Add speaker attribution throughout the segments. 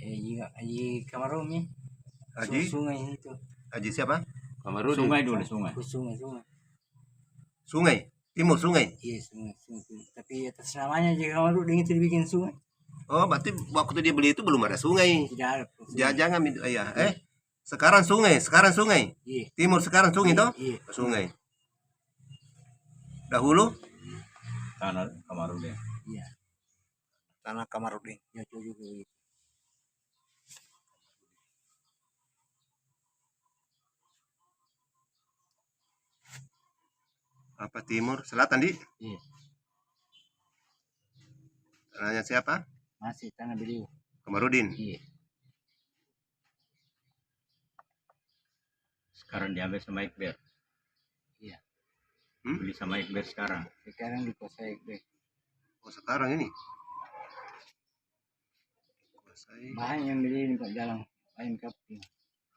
Speaker 1: Haji Kamarumi.
Speaker 2: Haji?
Speaker 1: Sungai itu.
Speaker 2: Haji siapa?
Speaker 3: Kamarudin. Sungai dulu, sungai.
Speaker 2: Sungai? Timur sungai?
Speaker 1: Iya, sungai. Tapi atas namanya Haji Kamarudin itu dibikin sungai.
Speaker 2: Oh, berarti waktu dia beli itu belum ada sungai.
Speaker 1: Tidak ada.
Speaker 2: Jangan ya. Sekarang sungai.
Speaker 1: Iya.
Speaker 2: Timur sekarang sungai toh?
Speaker 1: Iya.
Speaker 2: Sungai. Dahulu
Speaker 3: Tanah Kamarudin.
Speaker 1: Iya.
Speaker 4: Tanah Kamarudin.
Speaker 1: Ya, juga begitu.
Speaker 2: apa timur selatan di?
Speaker 1: Iya.
Speaker 2: Tanahnya siapa?
Speaker 1: Masih tanah beliau.
Speaker 2: Kamarudin.
Speaker 1: Iya.
Speaker 3: Sekarang diambil sama Iqbal.
Speaker 1: Iya.
Speaker 3: Beli sama Iqbal sekarang.
Speaker 1: Sekarang dikuasai Iqbal.
Speaker 2: Oh, sekarang ini. Kuasai.
Speaker 1: Bahan yang beli di dalam lain kaping.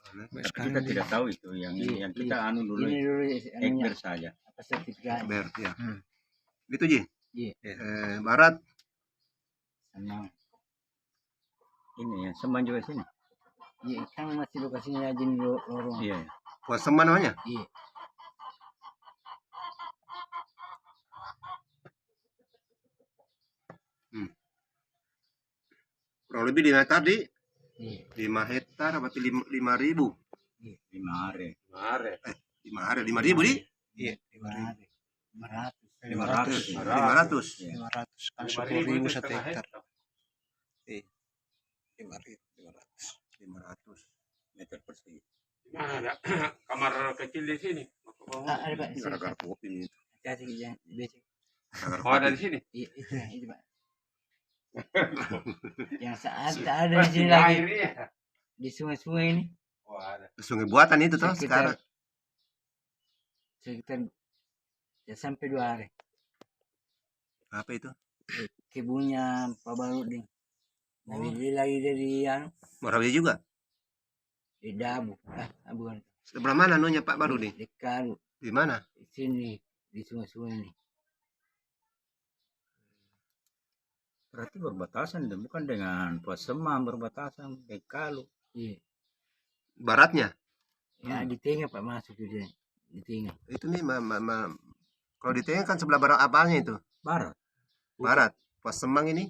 Speaker 3: Tapi kita tidak tahu itu yang kita anu dulu.
Speaker 1: Ini dulu
Speaker 3: Iqbal saja.
Speaker 1: Apa sertifikat?
Speaker 2: Ber, ya. Gitu Ji.
Speaker 1: Iya.
Speaker 2: Barat.
Speaker 1: Senang.
Speaker 3: Ini ya, Seman juga sini.
Speaker 1: Iya, kan masih lokasinya Jin lorong.
Speaker 3: Iya.
Speaker 2: Kuas Seman namanya?
Speaker 1: Iya.
Speaker 2: Kurang lebih 5 hektar di?
Speaker 1: Iya.
Speaker 2: 5 hektar berarti 5.000.
Speaker 1: Iya.
Speaker 3: 5 hari.
Speaker 2: 5 hari 5.000 di?
Speaker 4: Iya,
Speaker 2: 500
Speaker 4: kan 10.000 satu hektar. Iya.
Speaker 2: 500
Speaker 3: meter persegi.
Speaker 5: Mana ada kamar kecil di sini?
Speaker 1: Ada Pak.
Speaker 2: Gara-gara kopi ini.
Speaker 1: Hati-hati jangan becek.
Speaker 5: Oh, ada di sini.
Speaker 1: Iya, itu Pak. Yang saat ada di sini lagi. Di sungai-sungai ini.
Speaker 5: Oh, ada.
Speaker 2: Sungai buatan itu toh sekarang.
Speaker 1: Sekitar ya sampai 2 hari.
Speaker 2: Apa itu?
Speaker 1: Kebunnya Pak Barudin. Nabi dia lagi dari
Speaker 2: Morawi juga.
Speaker 1: di Dabu. Bukan.
Speaker 2: Sebelah mana nunya Pak Barudin?
Speaker 1: Di Kalu.
Speaker 2: Di mana?
Speaker 1: Di sini di sungai-sungai ini.
Speaker 3: Berarti berbatasan dan bukan dengan Pos Semam, berbatasan dengan Kalu.
Speaker 1: Iya.
Speaker 2: Baratnya?
Speaker 1: Ya di tengah Pak masuk di tengah.
Speaker 2: Itu nih kalau di tengah kan sebelah barat apanya itu?
Speaker 3: Barat.
Speaker 2: Barat. Pos Semang ini?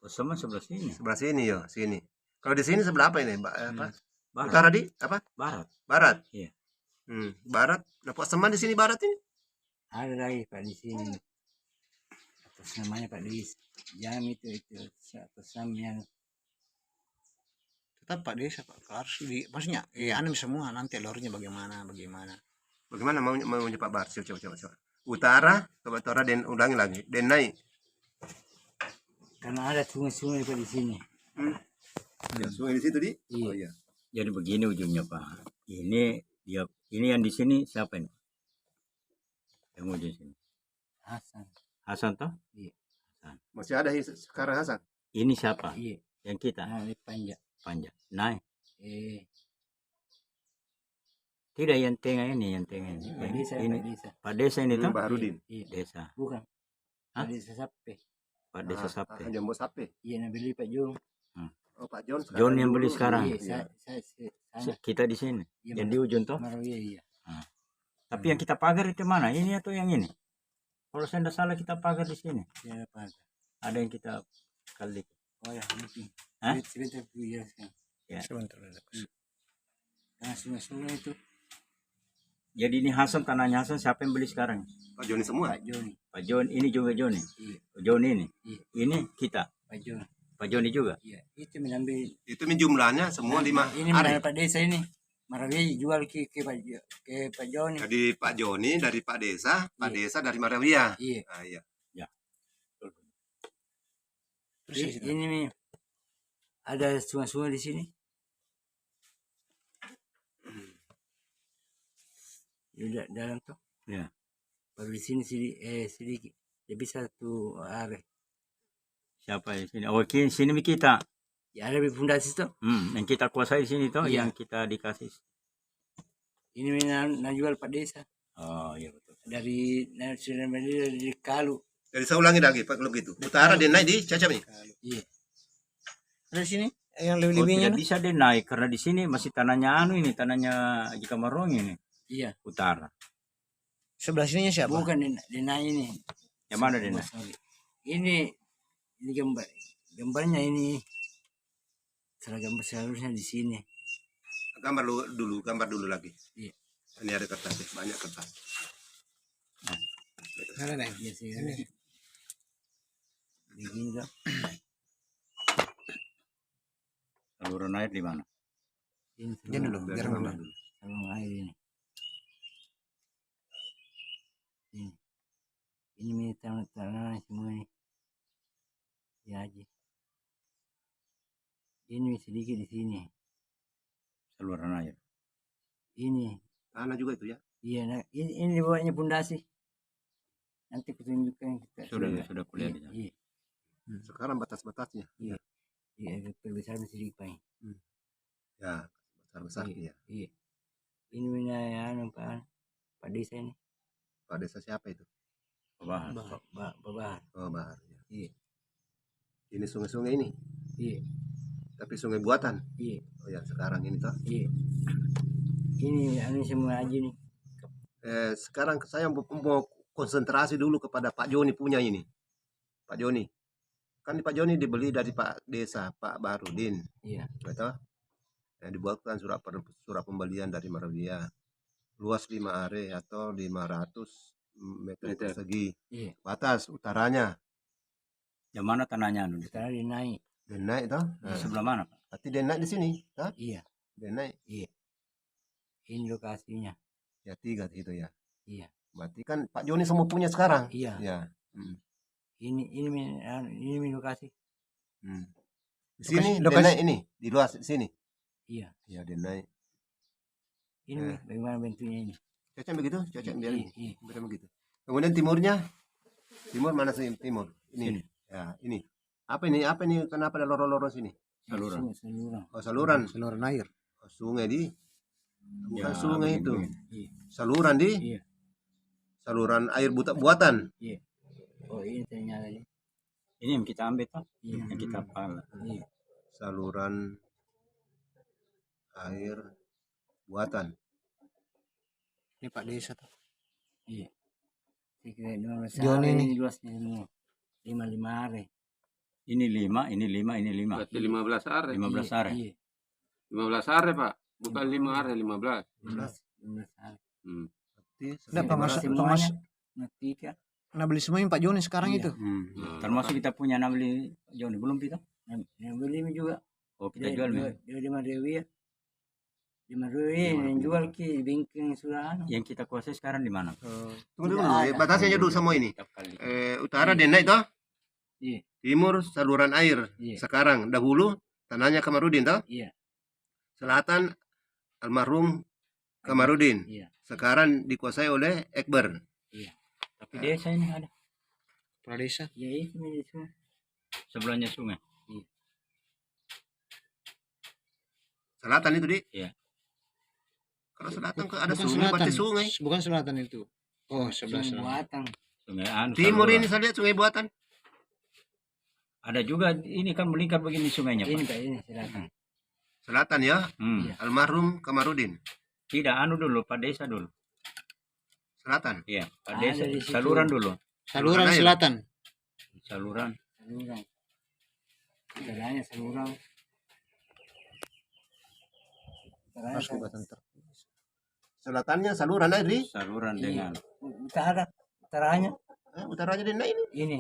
Speaker 3: Pos Semam sebelah sini.
Speaker 2: Sebelah sini ya, sini. Kalau di sini sebelah apa ini? Apa?
Speaker 3: Barat.
Speaker 2: Utara di apa?
Speaker 3: Barat.
Speaker 2: Barat.
Speaker 3: Iya.
Speaker 2: Barat. Nah, Pos Semang di sini barat ini?
Speaker 1: Ada lagi Pak di sini. Atas namanya Pak Dis. Jam itu atas namanya.
Speaker 4: Tetap Pak Desa Pak harus maksudnya anu semua nanti alurnya bagaimana.
Speaker 2: Bagaimana maunya Pak Bar? Coba. Utara dan ulangi lagi. Dan naik.
Speaker 1: Karena ada sungai-sungai Pak di sini.
Speaker 2: Ya, sungai di situ di?
Speaker 1: Iya.
Speaker 2: Oh iya.
Speaker 3: Jadi begini ujungnya Pak. Ini yang di sini siapa ini? Yang ujung sini. Hasan toh?
Speaker 1: Iya.
Speaker 2: Masih ada sekarang Hasan?
Speaker 3: Ini siapa?
Speaker 1: Iya.
Speaker 3: Yang kita?
Speaker 1: Nah, ini panjang.
Speaker 3: Naik. Tidak yang tengah ini.
Speaker 1: Pak Desa,
Speaker 3: ini.
Speaker 1: Pak Desa.
Speaker 3: Pak Desa ini toh?
Speaker 2: Pak Barudin.
Speaker 1: Iya.
Speaker 3: Desa.
Speaker 1: Bukan.
Speaker 3: Hah?
Speaker 1: Pak Desa Sape.
Speaker 3: Pak Desa Sape.
Speaker 2: Jambo Sape.
Speaker 1: Iya, nah beli Pak Jong.
Speaker 2: Oh, Pak John.
Speaker 3: John yang beli
Speaker 2: dulu.
Speaker 3: sekarang.
Speaker 1: Iya, saya
Speaker 3: Kita di sini.
Speaker 1: Iya,
Speaker 3: Yang di ujung toh?
Speaker 1: Iya.
Speaker 3: Tapi yang kita pagar itu mana? Ini atau yang ini? Kalau saya tidak salah kita pagar di sini.
Speaker 1: Ya, Pak.
Speaker 3: Ada yang kita kali.
Speaker 1: Oh ya, mungkin.
Speaker 3: Hah?
Speaker 1: Sebentar aku jelaskan.
Speaker 3: Ya.
Speaker 4: Sebentar.
Speaker 1: Karena sungai-sungai itu
Speaker 3: Jadi ini Hasan, tanahnya Hasan siapa yang beli sekarang?
Speaker 2: Pak Joni semua.
Speaker 1: Pak Joni.
Speaker 3: Pak John ini juga Joni.
Speaker 1: Iya.
Speaker 3: Joni ini.
Speaker 1: Iya.
Speaker 3: Ini kita.
Speaker 1: Pak Joni.
Speaker 3: Pak Joni juga.
Speaker 1: Iya. Itu menambil.
Speaker 2: Itu jumlahnya semua 5
Speaker 1: Ini
Speaker 2: hari.
Speaker 1: menambil Pak Desa ini. Marawi jual ke Pak Joni.
Speaker 2: Jadi Pak Joni dari Pak Desa, Pak Desa dari Marawiyah.
Speaker 1: Iya.
Speaker 2: Ah, iya.
Speaker 4: Terus
Speaker 1: Ini nih ada sungai-sungai di sini. Udah dalam tuh.
Speaker 3: Ya.
Speaker 1: Baru di sini sedikit. Jadi 1 hari.
Speaker 3: Siapa di sini? Oh, sini kita.
Speaker 1: Ya ada di pondasi tuh.
Speaker 3: Yang kita kuasai di sini toh,
Speaker 1: Iya.
Speaker 3: yang kita dikasih.
Speaker 1: Ini jual Pak Desa.
Speaker 3: Oh, iya betul.
Speaker 1: Dari Kalu.
Speaker 2: Jadi saya ulangi lagi Pak kalau gitu. Utara dan naik di Cacap nih.
Speaker 1: Iya.
Speaker 4: Terus sini yang
Speaker 3: Oh,
Speaker 4: lebih-lebihnya.
Speaker 3: tidak bisa dia naik karena di sini masih tanahnya ini, tanahnya Haji Kamarong ini,
Speaker 1: Iya.
Speaker 3: utara.
Speaker 4: Sebelah sininya siapa?
Speaker 1: Bukan Dena ini.
Speaker 3: Yang mana Dena?
Speaker 1: Sorry. Ini gambarnya ini. Seragam seharusnya di sini.
Speaker 2: Gambar dulu lagi.
Speaker 1: Iya.
Speaker 2: Ini ada kertas, banyak kertas.
Speaker 4: Ada nih.
Speaker 1: Iya sih. Begini dong.
Speaker 3: Saluran air di mana?
Speaker 1: Ini
Speaker 4: Jangan dulu, biar
Speaker 1: saluran
Speaker 4: dulu.
Speaker 1: saluran air ini. Ini tanah semua ini. Ya aja. Ini sedikit di sini.
Speaker 3: Saluran air.
Speaker 1: Ini.
Speaker 2: Tanah juga itu ya.
Speaker 1: Iya, nah, ini di bawahnya pondasi. Nanti kutunjukkan kita.
Speaker 3: Sudah kuliah di sana.
Speaker 1: Iya,
Speaker 2: Sekarang batas-batasnya.
Speaker 1: iya. Iya, terbesar sedikit Pak.
Speaker 2: Ya, besar-besar ya.
Speaker 1: Iya. Ini wilayah Pak Desa ini.
Speaker 2: Pak desa siapa itu?
Speaker 3: Bahar.
Speaker 1: Bahar.
Speaker 2: Oh, Bahar. Ya.
Speaker 1: Iya.
Speaker 2: Ini sungai-sungai ini,
Speaker 1: Iya.
Speaker 2: tapi sungai buatan.
Speaker 1: Iya.
Speaker 2: Oh ya, sekarang ini toh.
Speaker 1: Iya. Ini semua aja nih.
Speaker 2: Sekarang saya mau konsentrasi dulu kepada Pak Joni punya ini. Pak Joni. Kan Pak Joni dibeli dari Pak Desa, Pak Baharudin.
Speaker 1: Iya.
Speaker 2: Betul? Dibuatkan surat pembelian dari Maravia. Luas 5 are atau 500 meter persegi.
Speaker 1: Iya.
Speaker 2: Batas utaranya.
Speaker 3: Yang mana tanahnya anu?
Speaker 1: Sekarang dia naik.
Speaker 2: Dan naik toh.
Speaker 3: Di sebelah mana, Pak?
Speaker 2: Berarti dia naik di sini, toh?
Speaker 1: Iya.
Speaker 2: Dia naik.
Speaker 1: Iya. Ini lokasinya.
Speaker 2: Ya 3 itu ya.
Speaker 1: Iya.
Speaker 2: Berarti kan Pak Joni semua punya sekarang.
Speaker 1: Iya.
Speaker 2: Ya.
Speaker 1: Ini lokasi.
Speaker 2: Di sini dia
Speaker 4: lokasi-
Speaker 2: naik ini, di luar sini.
Speaker 1: Iya.
Speaker 2: Ya dia naik.
Speaker 1: Ini bagaimana bentuknya ini?
Speaker 2: Cocok begitu, cocok biar
Speaker 1: Iya, iya.
Speaker 2: biar begitu. Kemudian timurnya, timur mana sih timur? Ini,
Speaker 3: Sini.
Speaker 2: ya ini. Apa ini? Apa ini? Kenapa ada lorong-lorong sini?
Speaker 3: Saluran.
Speaker 1: Saluran.
Speaker 2: Oh saluran,
Speaker 4: Saluran air.
Speaker 2: oh, sungai di, bukan
Speaker 3: Ya,
Speaker 2: sungai itu,
Speaker 3: begini.
Speaker 2: saluran di,
Speaker 1: Iya.
Speaker 2: saluran air buatan.
Speaker 1: Iya. Oh ini ternyata ini.
Speaker 3: Ini yang kita ambil toh,
Speaker 1: Iya.
Speaker 3: yang kita pala.
Speaker 1: Iya.
Speaker 2: Saluran air buatan.
Speaker 4: Ini Pak Desa tuh.
Speaker 1: Iya. Sekira 15
Speaker 4: Joni
Speaker 1: hari
Speaker 4: ini.
Speaker 1: ini luasnya semua. 5 hari.
Speaker 3: Ini 5, ini 5, ini 5.
Speaker 5: Berarti 15 are.
Speaker 3: 15 are.
Speaker 1: Iya.
Speaker 5: 15 are, Pak. Bukan 5 are, 15.
Speaker 1: 15 hari.
Speaker 2: Berarti
Speaker 4: Nggak, Pak, masuk-
Speaker 1: Semuanya. Tiga.
Speaker 4: Nah beli semuanya Pak Joni sekarang
Speaker 1: Iya.
Speaker 4: itu.
Speaker 3: Termasuk kita punya nabeli Joni belum kita?
Speaker 1: Yang beli juga.
Speaker 3: Oh, kita jual nih.
Speaker 1: Dia 5.000 ya. 5.000 yang jual ki bingking sudah anu.
Speaker 3: Yang kita kuasai sekarang di mana?
Speaker 2: Tunggu dulu,
Speaker 1: Tidak ada.
Speaker 2: batasnya dulu semua ini.
Speaker 3: Tiap kali.
Speaker 2: Utara dia naik toh,
Speaker 1: Iya.
Speaker 2: timur saluran air.
Speaker 1: Iya.
Speaker 2: Sekarang dahulu tanahnya Kamarudin toh,
Speaker 1: Iya.
Speaker 2: selatan almarhum Kamarudin.
Speaker 1: Iya.
Speaker 2: Sekarang dikuasai oleh Ekber.
Speaker 3: Tapi desa ini ada.
Speaker 4: Pak Desa.
Speaker 1: Ya itu ini semua.
Speaker 3: Sebelahnya sungai.
Speaker 2: Selatan itu di.
Speaker 3: Iya.
Speaker 2: Kalau selatan kok ada
Speaker 4: Bukan
Speaker 2: sungai,
Speaker 4: selatan.
Speaker 2: berarti sungai.
Speaker 4: Bukan selatan itu. Oh sebelah
Speaker 1: Semua
Speaker 4: selatan.
Speaker 1: buatan.
Speaker 3: Sungai anu.
Speaker 2: Timur
Speaker 3: saluran.
Speaker 2: ini saya lihat sungai buatan.
Speaker 3: Ada juga ini kan melingkar begini sungainya,
Speaker 1: Ini
Speaker 3: Pak.
Speaker 1: Pak ini silakan.
Speaker 2: Selatan ya,
Speaker 3: Hmm.
Speaker 1: Iya.
Speaker 2: almarhum Kamarudin.
Speaker 3: Tidak anu dulu, Pak Desa dulu.
Speaker 2: Selatan.
Speaker 3: Iya, Pak
Speaker 1: Ada
Speaker 3: Desa.
Speaker 1: di situ.
Speaker 3: Saluran dulu.
Speaker 4: Saluran
Speaker 2: air.
Speaker 4: selatan.
Speaker 3: Saluran.
Speaker 1: Saluran. Jalannya saluran.
Speaker 4: Harus kubatan ter.
Speaker 2: Selatannya saluran air di.
Speaker 3: Saluran
Speaker 1: Iya.
Speaker 3: dengan
Speaker 1: Utara. Utaranya
Speaker 2: Utaranya di naik ini.
Speaker 1: ini.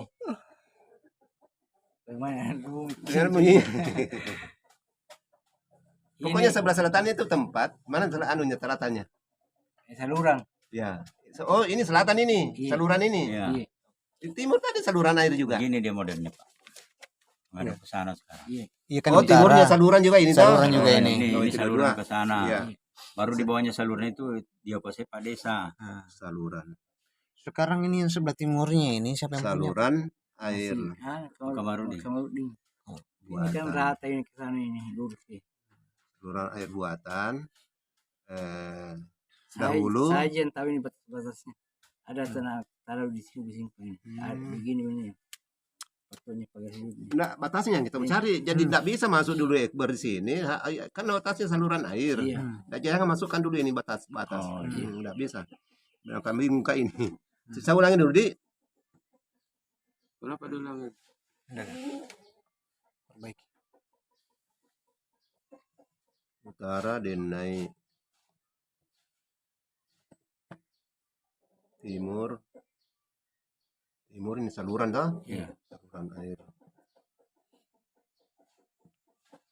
Speaker 1: Bagaimana?
Speaker 2: Dengan bunyi.
Speaker 1: Ini
Speaker 2: Pokoknya sebelah selatannya itu tempat. Mana anunya selatannya?
Speaker 1: saluran.
Speaker 2: Ya. Oh ini selatan ini,
Speaker 1: Iya.
Speaker 2: saluran ini.
Speaker 3: Iya.
Speaker 1: Iya.
Speaker 2: Di timur tadi saluran air juga.
Speaker 3: Begini dia modelnya, Pak. Ada ke sana sekarang.
Speaker 1: Iya.
Speaker 4: Iya kan
Speaker 2: Oh timurnya saluran juga ini. toh?
Speaker 4: Saluran juga ini.
Speaker 2: Oh,
Speaker 3: Ini
Speaker 2: itu
Speaker 3: saluran
Speaker 2: kedua.
Speaker 3: ke sana.
Speaker 2: Iya.
Speaker 3: Baru di bawahnya saluran itu dia kuasai Pak Desa.
Speaker 4: Nah,
Speaker 2: Saluran.
Speaker 4: sekarang ini yang sebelah timurnya ini siapa yang punya?
Speaker 2: Saluran air.
Speaker 3: Kamarudin.
Speaker 1: Kamarudin. Ini kan
Speaker 2: Buatan.
Speaker 1: rata ini ke sana ini lurus ya.
Speaker 2: Saluran air buatan. Dahulu.
Speaker 1: Saya aja yang tahu ini batas-batasnya. Ada tanah taruh di sini ini. Ada begini ini. Fotonya pagar hidup.
Speaker 2: Nggak, batasnya yang kita mencari. Jadi nggak bisa masuk dulu ekber di sini. Kan batasnya saluran air.
Speaker 1: Iya.
Speaker 2: Nah, jangan masukkan dulu ini batas.
Speaker 3: Oh,
Speaker 2: Nggak bisa. Nah, kami buka ini. Saya ulangi dulu, Di.
Speaker 5: Kenapa diulangi?
Speaker 4: Perbaiki.
Speaker 2: Utara Denai. Timur ini saluran dah.
Speaker 3: Iya.
Speaker 2: Saluran air.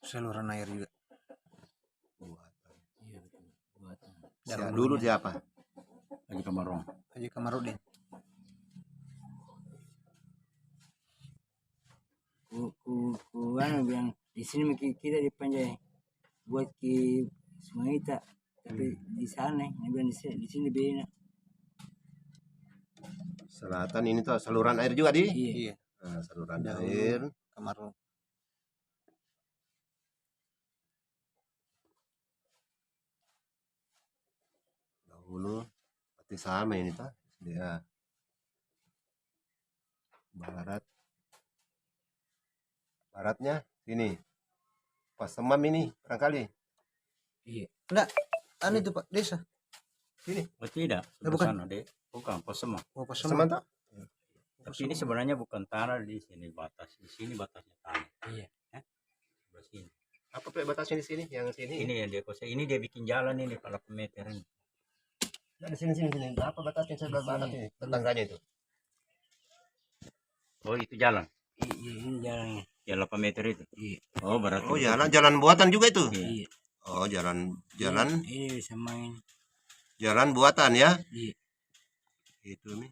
Speaker 4: Saluran air juga.
Speaker 2: Buatan.
Speaker 1: Iya betul. Buatan.
Speaker 2: Dulu siapa?
Speaker 3: Haji Kamarong.
Speaker 4: Haji Kamarudin.
Speaker 1: Anu bilang di sini kita dipanjai buat ke Sungai Ita, tapi di sana dia bilang di sini beda.
Speaker 2: Selatan ini tuh saluran air juga, Di.
Speaker 1: Iya.
Speaker 2: Nah, saluran
Speaker 4: Dahulu.
Speaker 2: air.
Speaker 4: Kamarudin.
Speaker 2: Dahulu berarti sama ini tuh. Dia baratnya sini. Pasemam ini barangkali.
Speaker 1: Iya.
Speaker 4: Enggak, anu itu Pak, desa.
Speaker 3: Oh tidak,
Speaker 4: Eh, bukan.
Speaker 3: sana deh. Bukan Posema.
Speaker 4: Oh, pas
Speaker 2: Pasemam tuh.
Speaker 3: Tapi ini sebenarnya bukan tanah di sini batas. Di sini batasnya tanah.
Speaker 1: Iya.
Speaker 3: Sebelah sini.
Speaker 2: Apa Pak, batasnya di sini? Yang sini.
Speaker 3: Ini yang dia kuasai. Ini dia bikin jalan ini kalau pemeter ini.
Speaker 2: Nah, di sini. Apa batasnya sebelah barat ini? Tetangganya itu.
Speaker 3: Oh itu jalan.
Speaker 1: Iya, ini jalannya.
Speaker 3: Jalan 8 meter itu.
Speaker 1: Iya.
Speaker 3: Oh berarti.
Speaker 2: Oh, jalan buatan juga itu.
Speaker 3: Iya.
Speaker 1: Iya.
Speaker 2: Oh, jalan
Speaker 1: Ini bisa main.
Speaker 2: jalan buatan ya.
Speaker 1: Iya.
Speaker 2: Itu nih.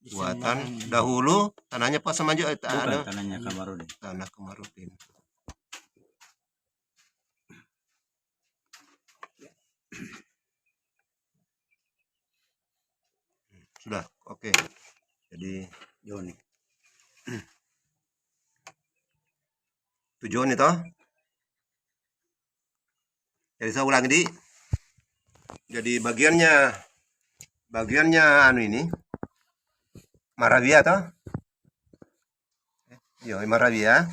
Speaker 1: Bisa
Speaker 2: Buatan
Speaker 1: main.
Speaker 2: dahulu tanahnya pas sama juga
Speaker 3: Bukan
Speaker 2: ada
Speaker 3: tanahnya Kamarudin.
Speaker 2: tanah Kamarudin. Sudah, oke. Jadi
Speaker 3: Joni.
Speaker 2: tujuan itu. Jadi saya ulangi, Di. Jadi bagiannya anu ini Maravia toh. Yo, Maravia.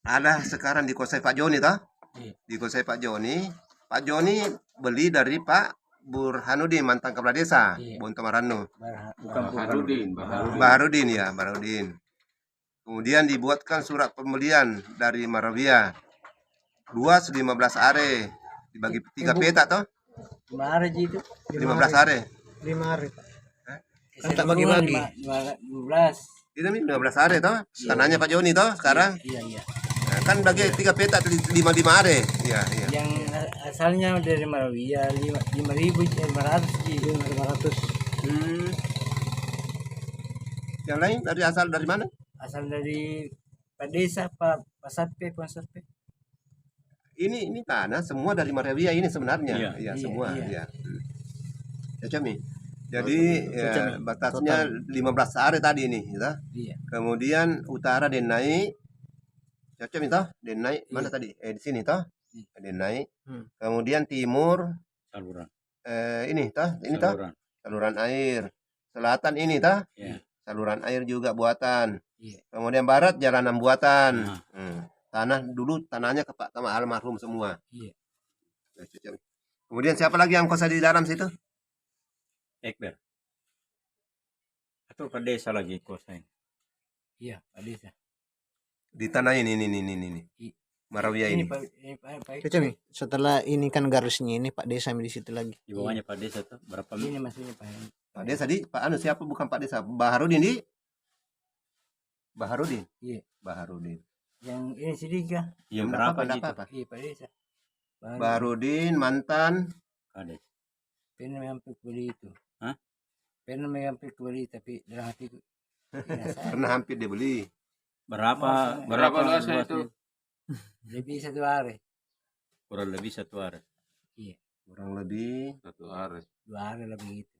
Speaker 2: Ada sekarang dikuasai Pak Joni toh.
Speaker 1: Iya.
Speaker 2: Dikuasai Pak Joni. Pak Joni beli dari Pak Burhanuddin, mantan kepala desa
Speaker 1: Iya.
Speaker 2: Bontomarano.
Speaker 5: Baharudin.
Speaker 2: Baharudin. Kemudian dibuatkan surat pembelian dari Maravia. Luas 15 are. Dibagi 3 peta toh.
Speaker 1: Kemarin itu
Speaker 2: 15 are.
Speaker 4: 5 hari, Pak.
Speaker 1: Kan
Speaker 4: tak bagi-bagi.
Speaker 1: 12.
Speaker 2: Itu nih 15 are toh. Tanahnya Pak Joni toh sekarang.
Speaker 1: Iya.
Speaker 2: Nah, kan bagi 3 peta 55 are. Iya.
Speaker 1: Yang asalnya dari Marawia 5.500 Ji.
Speaker 4: 500.
Speaker 2: Yang lain dari mana?
Speaker 1: Asal dari Pak Desa, Pak Sape, Pak Sape.
Speaker 2: Ini tanah semua dari Maravia ini sebenarnya.
Speaker 3: Iya.
Speaker 2: Iya,
Speaker 1: Iya,
Speaker 2: semua.
Speaker 1: iya.
Speaker 2: Iya. Ya, Cami. Jadi ya,
Speaker 4: Cami.
Speaker 2: batasnya 15 are tadi ini, gitu.
Speaker 1: Iya.
Speaker 2: Kemudian utara Denai. Cocok itu? Denai mana tadi? Di sini toh. Denai. Kemudian timur
Speaker 3: Saluran.
Speaker 2: ini toh, ini toh.
Speaker 3: Saluran.
Speaker 2: Saluran air. Selatan ini toh.
Speaker 3: Iya.
Speaker 2: Saluran air juga buatan.
Speaker 1: Iya.
Speaker 2: Kemudian barat jalanan buatan.
Speaker 3: Nah.
Speaker 2: Tanahnya ke Pak sama almarhum semua.
Speaker 1: Iya.
Speaker 2: Ya, cocok. Kemudian siapa lagi yang kuasa di dalam situ?
Speaker 3: Ekber. Atau ke desa lagi kuasain.
Speaker 1: Iya, Pak Desa.
Speaker 2: Di tanah ini. Maravia ini.
Speaker 1: Pak.
Speaker 4: Cocok nih. Setelah ini kan garisnya ini Pak Desa di situ lagi.
Speaker 3: Di bawahnya Pak Desa tuh berapa
Speaker 1: Ini maksudnya Pak.
Speaker 2: Pak Desa di Pak Anu siapa bukan Pak Desa? Baharudin di. Baharudin.
Speaker 1: Iya.
Speaker 2: Baharudin.
Speaker 1: Yang ini sedikit.
Speaker 3: Yang
Speaker 2: Enggak
Speaker 3: berapa
Speaker 2: apa-apa,
Speaker 3: gitu?
Speaker 2: apa-apa.
Speaker 1: Iya, Pak Desa.
Speaker 2: Baharudin mantan
Speaker 3: Kades.
Speaker 1: Pernah hampir beli itu.
Speaker 3: Hah?
Speaker 1: Pernah hampir beli tapi dalam hatiku.
Speaker 2: pernah hampir dibeli.
Speaker 3: Berapa
Speaker 5: luasnya itu?
Speaker 1: Lebih 1 hari.
Speaker 3: Kurang lebih 1 hari.
Speaker 1: Iya.
Speaker 2: Kurang lebih
Speaker 5: 1 hari.
Speaker 1: 2 hari lebih gitu.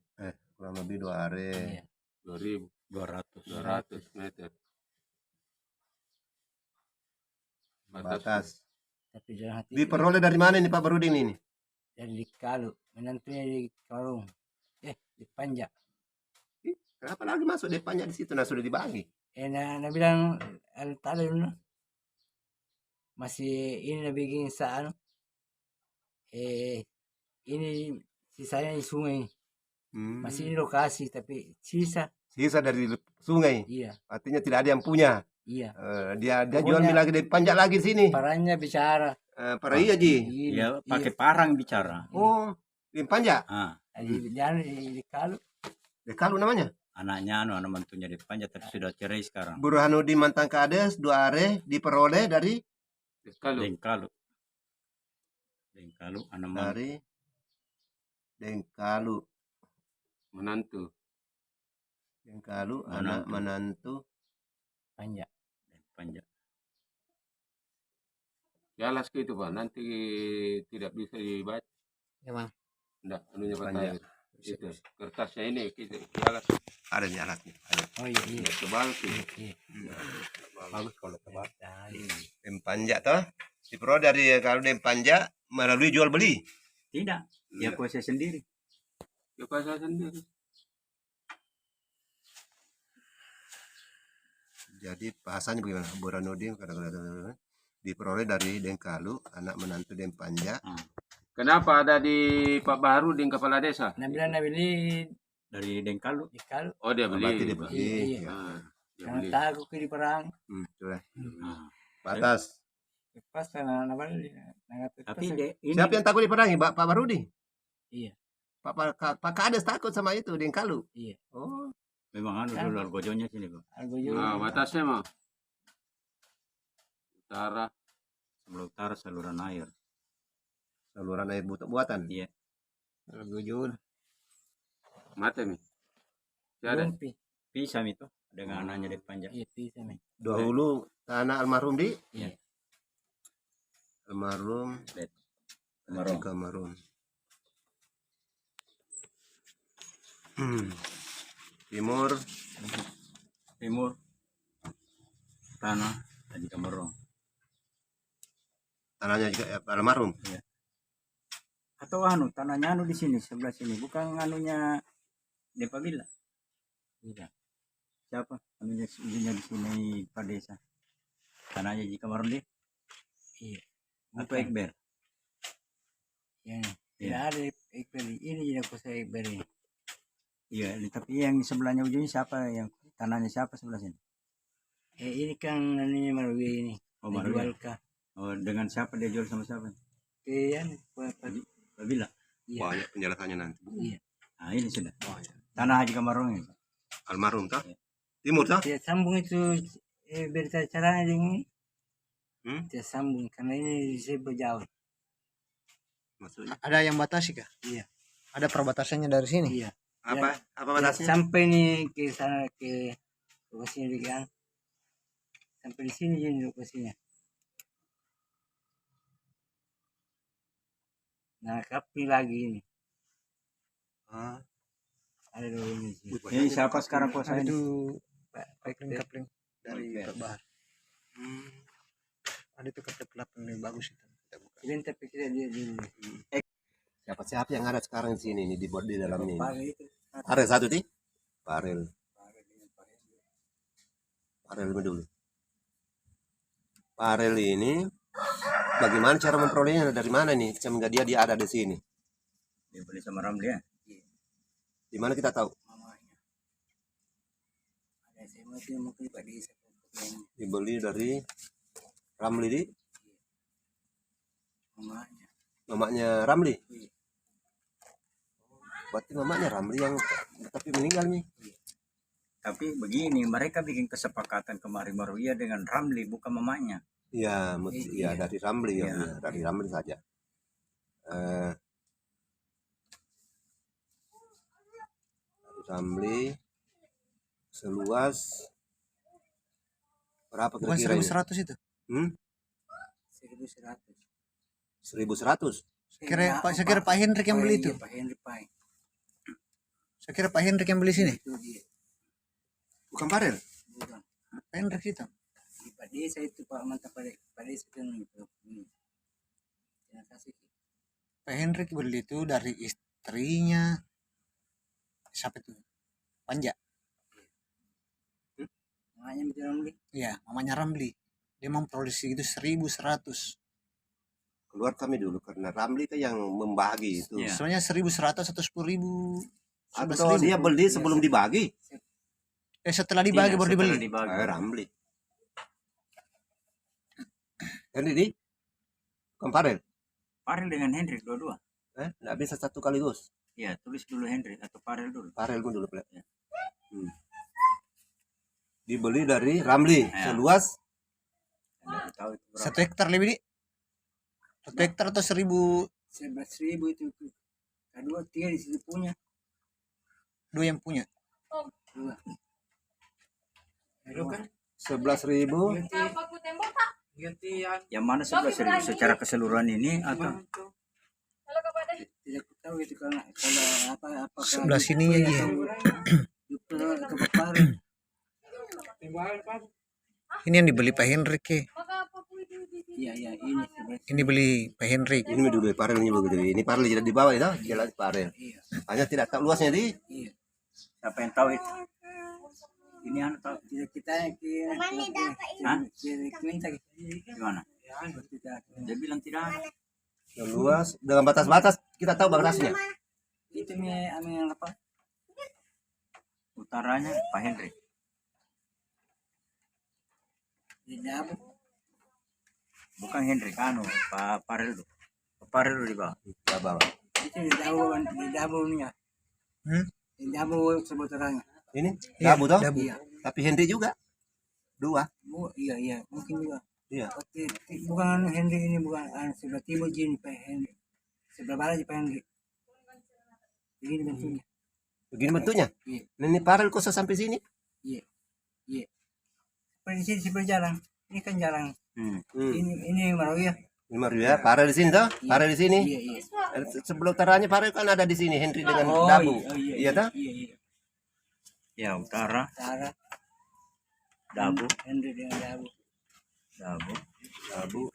Speaker 2: kurang lebih 2 hari.
Speaker 1: Iya.
Speaker 3: 200
Speaker 5: meter.
Speaker 2: Batas.
Speaker 1: Tapi dalam hati
Speaker 2: Diperoleh dari mana ini Pak Barudin ini?
Speaker 1: dari Kalu, menantunya di Kalung. Di Panjak.
Speaker 2: Kenapa lagi masuk depannya di situ? Nah sudah dibagi.
Speaker 1: Nah bilang tadi dulu masih ini na bikin sa ano, ini sisanya di sungai. Masih ini lokasi tapi sisa.
Speaker 2: Sisa dari sungai.
Speaker 1: Iya,
Speaker 2: Artinya tidak ada yang punya.
Speaker 1: iya.
Speaker 2: Dia jual
Speaker 1: Pokoknya-
Speaker 2: lagi dari panjat lagi di sini.
Speaker 1: Parahnya bicara.
Speaker 2: Para iya Ji.
Speaker 1: Ini,
Speaker 3: Dia pakai parang bicara.
Speaker 2: Oh, di panjat.
Speaker 3: Ah,
Speaker 1: jangan di kalau
Speaker 2: Dekalu namanya.
Speaker 3: anaknya anak mantunya di Panjat tapi sudah cerai sekarang.
Speaker 2: Burhanuddin Mantan Kades, 2 are diperoleh dari
Speaker 5: Kalau
Speaker 3: Dengkalu. Dengkalu anak mantu.
Speaker 2: dari Dengkalu.
Speaker 5: menantu.
Speaker 2: Dengkalu anak menantu
Speaker 1: panjang.
Speaker 3: Panjat.
Speaker 5: Jalas ke itu Pak, nanti tidak bisa dibaca.
Speaker 4: Emang.
Speaker 5: Enggak, anunya Pak
Speaker 2: Panjat.
Speaker 5: Tahir. Itu kertasnya ini kita jalas.
Speaker 2: ada di alatnya. Ada.
Speaker 1: Oh iya, iya.
Speaker 5: Tidak tebal sih.
Speaker 1: Iya.
Speaker 2: Bagus kalau tebal.
Speaker 1: Nah,
Speaker 2: Dem panjat toh. Diperoleh dari kalau dem panjat melalui jual beli.
Speaker 3: Tidak, dia kuasa sendiri.
Speaker 5: Ya kuasa sendiri.
Speaker 2: Jadi bahasanya bagaimana? Burhanuddin kadang-kadang diperoleh dari Dengkalu, anak menantu Dem Panjat.
Speaker 5: Kenapa ada di Pak Baru di kepala desa?
Speaker 1: Nabilan nabili
Speaker 3: Dari Dengkalu.
Speaker 1: di kalau.
Speaker 5: Oh dia beli.
Speaker 2: Berarti dia
Speaker 5: Pak.
Speaker 2: beli.
Speaker 1: Iya.
Speaker 2: Ya.
Speaker 5: Ah, dia
Speaker 1: Karena
Speaker 5: beli.
Speaker 1: takut ke di perang.
Speaker 2: Sudah.
Speaker 3: Ah.
Speaker 2: Batas.
Speaker 1: Pas karena nabali.
Speaker 3: Tapi ini
Speaker 2: Siapa yang takut diperangi? Pak Barudi?
Speaker 1: Iya.
Speaker 2: Pak Kades takut sama itu Dengkalu.
Speaker 1: Iya.
Speaker 2: Oh,
Speaker 3: memang anu dulu argojonya sini Pak.
Speaker 1: Algo juga.
Speaker 5: Nah, batasnya mah utara.
Speaker 3: Sebelah utara saluran air.
Speaker 2: saluran air buatan.
Speaker 3: Iya.
Speaker 4: Gujur.
Speaker 5: Mata nih. Ada.
Speaker 1: Lumpi.
Speaker 3: Pisam itu dengan anaknya di Panjat.
Speaker 1: Iya, bisa nih.
Speaker 2: Dahulu tanah almarhum di
Speaker 1: Iya.
Speaker 2: almarhum
Speaker 3: Marong.
Speaker 2: Kamarun. Timur
Speaker 3: Timur tanah tadi Kamerong.
Speaker 2: tanahnya juga almarhum.
Speaker 3: Atau anu tanahnya anu di sini sebelah sini bukan anunya Depabila. Tidak. Siapa anunya ibunya di sini Pak Desa. Tanahnya di Kamerong deh.
Speaker 1: Iya.
Speaker 3: Atau Ekber.
Speaker 1: Yang tidak ada Ekber ini yang kuasa Ekber ini.
Speaker 3: Iya, tapi yang sebelahnya ujungnya siapa yang tanahnya siapa sebelah sini?
Speaker 1: Ini kan ini Marwi ini.
Speaker 3: Oh, Marwi.
Speaker 1: Jual kah?
Speaker 3: Oh, dengan siapa dia jual sama siapa?
Speaker 1: Iya.
Speaker 3: Babila.
Speaker 1: Iya.
Speaker 2: Banyak penjelasannya nanti.
Speaker 1: Iya.
Speaker 3: Nah, ini sudah. Tanah Haji Kamarong ini.
Speaker 2: Almarhum toh? Timur toh?
Speaker 1: Dia sambung itu berita acaranya dengan ini. Dia sambung karena ini disebut jauh.
Speaker 2: Maksudnya
Speaker 4: Ada yang batasi kah?
Speaker 1: Iya.
Speaker 4: Ada perbatasannya dari sini.
Speaker 1: Iya.
Speaker 2: apa
Speaker 1: Ya,
Speaker 2: batasnya?
Speaker 1: sampai nih ke sana ke lokasinya di kan. Sampai di sini jadi lokasinya. Nah, kapi lagi ini.
Speaker 2: Ah,
Speaker 1: Ada dua ini sih.
Speaker 3: Ini siapa sekarang kuasa ini?
Speaker 4: Itu
Speaker 1: Pak
Speaker 4: kapling dari Pak Bahar. Ada itu kapling yang bagus itu. Kita buka.
Speaker 1: Ini tapi kita dia dulu.
Speaker 2: siapa yang ada sekarang di sini nih dibuat di dalamnya ini?
Speaker 1: Pagi itu.
Speaker 2: Parel satu ti? Parel dulu. Parel ini bagaimana cara memperolehnya dari mana nih? Sehingga dia ada di sini.
Speaker 3: Dia beli sama Ramli ya?
Speaker 2: Di mana kita tahu?
Speaker 1: Mamanya. Ada saya masih mungkin Pak Desa.
Speaker 2: Dibeli dari Ramli di
Speaker 1: Mamanya.
Speaker 2: mamanya Ramli.
Speaker 1: Iya.
Speaker 2: Berarti mamanya Ramli yang tapi meninggal nih.
Speaker 3: Tapi begini, mereka bikin kesepakatan kemarin Marwiyah dengan Ramli, bukan mamanya.
Speaker 2: Iya,
Speaker 1: Iya.
Speaker 2: dari Ramli ya,
Speaker 3: Iya.
Speaker 2: dari Ramli saja. Dari Ramli seluas berapa
Speaker 4: Bukan
Speaker 2: kira-kira ini?
Speaker 4: 1100 itu.
Speaker 1: 1100.
Speaker 2: 1100.
Speaker 4: Saya kira Pak Hendrik yang beli itu.
Speaker 1: Iya, Pak Hendrik Pai.
Speaker 4: Saya kira Pak Hendrik yang beli sini.
Speaker 1: Itu dia.
Speaker 2: Bukan Parel.
Speaker 1: Bukan.
Speaker 4: Pak Hendrik itu.
Speaker 1: Di Pak Desa itu Pak mantap Pak Desa itu ini. Jangan kasih.
Speaker 4: Pak Hendrik beli itu dari istrinya. Siapa itu? Panja.
Speaker 1: Makanya betul Ramli.
Speaker 4: Iya, mamanya Ramli. Dia memproduksi itu 1.100.
Speaker 2: Keluar kami dulu karena Ramli itu yang membagi itu.
Speaker 3: Iya.
Speaker 4: Sebenarnya 1.100 atau 10.000.
Speaker 2: Atau dia beli sebelum dibagi.
Speaker 4: Setelah dibagi
Speaker 3: Tidak,
Speaker 4: baru
Speaker 3: setelah
Speaker 4: dibeli.
Speaker 3: dibagi.
Speaker 2: Ramli. Henry di Komparel.
Speaker 3: Farel dengan Hendrik dua-dua.
Speaker 2: Nggak bisa satu kaligus.
Speaker 3: Iya, tulis dulu Hendrik atau Farel dulu.
Speaker 2: Parel dulu Plek.
Speaker 3: Ya.
Speaker 2: Dibeli dari Ramli
Speaker 3: Ya.
Speaker 2: seluas
Speaker 3: Nggak tahu itu berapa.
Speaker 4: 1 hektar lebih, Dik. 1 hektar atau 1.000.
Speaker 1: 11.000 itu. Kedua 3 di situ punya.
Speaker 4: 2 yang punya.
Speaker 1: 2.
Speaker 2: 11.000.
Speaker 3: Yang mana 11.000 secara keseluruhan ini atau
Speaker 1: Tidak tahu itu kalau apa
Speaker 4: Sebelah sininya aja. Ini yang dibeli Pak Hendrik ya.
Speaker 1: Iya ini sebelah
Speaker 4: Ini beli Pak Hendrik.
Speaker 2: Ini dulu parelnya begitu. Ini parel tidak di bawah itu, jalan parel. Hanya tidak tahu luasnya di.
Speaker 1: iya.
Speaker 3: siapa yang tahu itu? Ini anu tahu
Speaker 1: Tidak kita minta
Speaker 3: gimana? Dia bilang tidak ada.
Speaker 2: Yang luas dengan batas-batas kita tahu batasnya.
Speaker 1: itu yang apa?
Speaker 3: Utaranya Pak Hendrik.
Speaker 1: Di Dabu.
Speaker 3: Bukan Hendrik anu, Pak Farel itu. Pak Farel itu di bawah.
Speaker 2: Di bawah.
Speaker 1: Itu di Dabu nih ya. Di Dabu sebutannya.
Speaker 2: Ini
Speaker 4: Iya,
Speaker 2: Dabu toh?
Speaker 4: Dabu.
Speaker 1: Iya.
Speaker 2: Tapi Henry juga. 2.
Speaker 1: Iya mungkin juga.
Speaker 2: Iya.
Speaker 1: Bukan Henry ini bukan sebelah timur gini Pak Henry. Sebelah barat Pak Henry. Begini bentuknya.
Speaker 2: Begini bentuknya.
Speaker 1: Iya.
Speaker 2: Nah, ini parel kok sampai sini?
Speaker 1: Iya. Seperti sini jalan. Ini kan jalan. Ini Marawiyah.
Speaker 2: Ini Maria, parel di sini toh? Parel di sini.
Speaker 1: Iya.
Speaker 2: Sebelum utaranya parel kan ada di sini Henry dengan Dabu. Iya toh?
Speaker 1: Iya.
Speaker 3: Ya, utara,
Speaker 1: Tara,
Speaker 3: Dabu,
Speaker 1: Henry dengan Dabu.
Speaker 2: Dabu,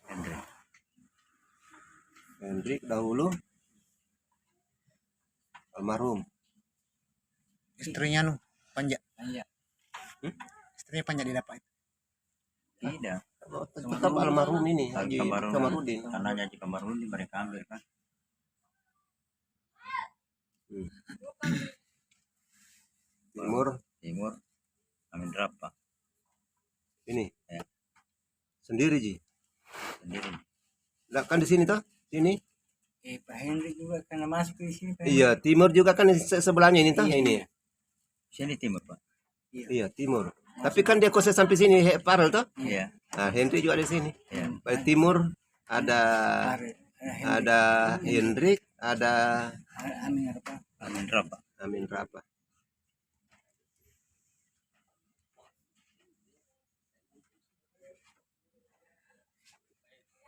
Speaker 3: Hendrik.
Speaker 2: Henry dahulu almarhum.
Speaker 4: Istrinya nu Panja.
Speaker 1: Iya.
Speaker 4: Istrinya Panja didapat.
Speaker 3: Tidak.
Speaker 2: Tetap almarhum ini Haji
Speaker 3: Kamarudin.
Speaker 2: Kamarudin.
Speaker 3: Tanahnya Haji Kamarudin mereka ambil kan. Timur, Amin Rapa
Speaker 2: Ini.
Speaker 3: Ya.
Speaker 2: Sendiri Ji.
Speaker 3: sendiri.
Speaker 2: Lah kan di sini toh? Sini.
Speaker 1: Pak Henry juga karena masuk di sini. Pak
Speaker 2: Iya, timur juga kan sebelahnya ini toh ini.
Speaker 3: Sini timur Pak.
Speaker 2: Iya, timur. Tapi kan dia kosnya sampai sini parel toh?
Speaker 3: Iya.
Speaker 2: Nah, Henry juga di sini.
Speaker 3: Iya.
Speaker 2: Baik timur ada Hendrik, ada
Speaker 1: Amin apa?
Speaker 3: Amin Rapa.
Speaker 2: Amin Rapa.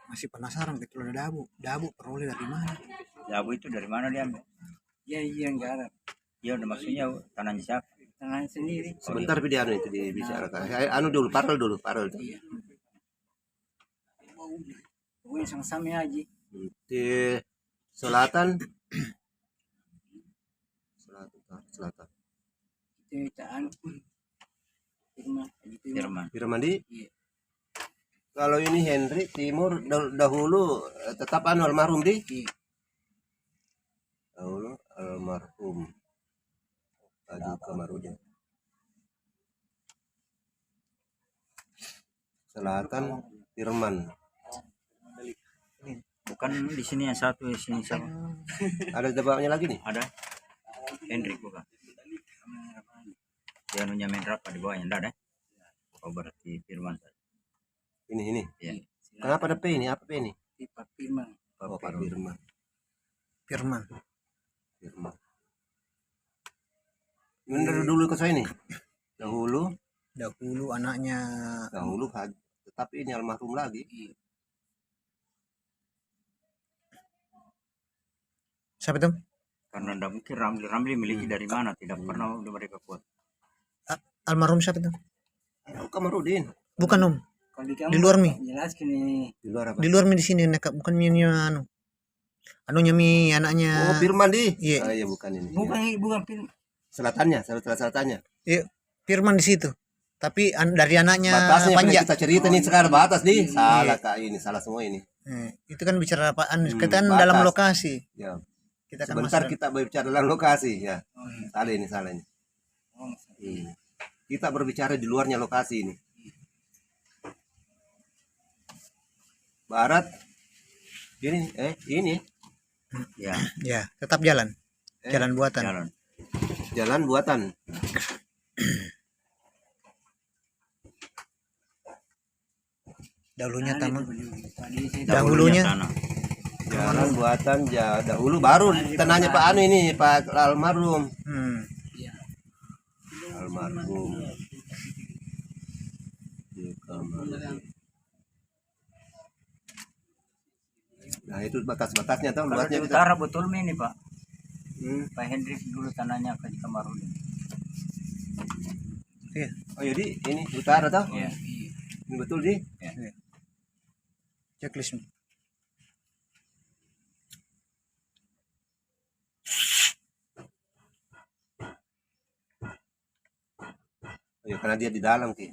Speaker 4: Masih penasaran gitu ada Dabu. Dabu peroleh dari mana?
Speaker 3: Dabu itu dari mana dia ambil?
Speaker 1: Iya enggak ada.
Speaker 3: Ya udah maksudnya tanahnya siapa?
Speaker 1: Tangan sendiri.
Speaker 2: Sebentar video anu itu dibicarakan. Anu dulu, parel dulu.
Speaker 1: Iya. Pokoknya sama-sama aja.
Speaker 2: Di selatan. Selatan.
Speaker 1: Itu anu.
Speaker 3: Firman.
Speaker 2: Firman di.
Speaker 1: Iya.
Speaker 2: Kalau ini Henry timur dahulu tetap anu almarhum di.
Speaker 1: Iya.
Speaker 2: Dahulu almarhum Haji Kamarudin. Selatan Firman.
Speaker 3: Bukan di sini yang satu, di sini sama.
Speaker 2: Ada debaknya lagi nih.
Speaker 3: Ada Hendrik bukan? Dia anunya Amin Rapa di bawahnya enggak ada. Oh berarti Firman.
Speaker 2: Ini.
Speaker 3: Iya.
Speaker 2: Kenapa ada P ini? Apa P ini?
Speaker 1: Pak Firman.
Speaker 2: Oh, Pak Firman.
Speaker 4: Firman.
Speaker 2: Ini dari dulu ke saya ini. Dahulu
Speaker 4: Anaknya
Speaker 2: Haji. Tetapi ini almarhum lagi.
Speaker 4: siapa itu?
Speaker 3: Karena tidak mungkin Ramli miliki dari mana? Tidak pernah udah mereka kuat.
Speaker 4: Almarhum siapa itu?
Speaker 2: Kamarudin.
Speaker 4: Bukan Om.
Speaker 1: Kalau
Speaker 4: Di luar mi.
Speaker 1: Jelas kini.
Speaker 2: Di luar apa?
Speaker 4: Di luar mi di sini nekap bukan mi anu. Anunya mi anaknya.
Speaker 2: Oh, Firman di.
Speaker 4: Iya.
Speaker 2: Ah, iya bukan ini.
Speaker 1: Bukan Firman.
Speaker 2: Selatannya.
Speaker 4: Iya. Firman di situ. Tapi dari anaknya
Speaker 2: Batasnya
Speaker 4: Panja.
Speaker 2: kita cerita nih sekarang batas di salah kak ini salah semua ini.
Speaker 4: Itu kan bicara apaan? Kita kan
Speaker 2: batas.
Speaker 4: dalam lokasi.
Speaker 2: Ya.
Speaker 4: Kita kan
Speaker 2: Sebentar
Speaker 4: masuk
Speaker 2: kita berbicara dalam lokasi ya. Salah ini salah ini. Kita berbicara di luarnya lokasi ini. Barat ini
Speaker 3: Ya,
Speaker 4: ya, tetap jalan. Jalan buatan.
Speaker 2: jalan buatan.
Speaker 4: Dahulunya taman.
Speaker 3: dahulunya
Speaker 4: Dahulunya
Speaker 3: tanah.
Speaker 2: Jalan buatan dahulu baru tanahnya Pak Anu ini Pak almarhum. Almarhum. Nah itu batas-batasnya tuh
Speaker 3: Kalau
Speaker 2: buatnya
Speaker 3: di
Speaker 2: kita.
Speaker 3: utara betul ini Pak. Pak Hendrik dulu tanahnya ke Kamarudin.
Speaker 4: Iya.
Speaker 2: Oh jadi ini utara tuh.
Speaker 3: Iya.
Speaker 2: Ini betul di.
Speaker 4: checklist.
Speaker 2: Oh, ya, karena dia di dalam ki.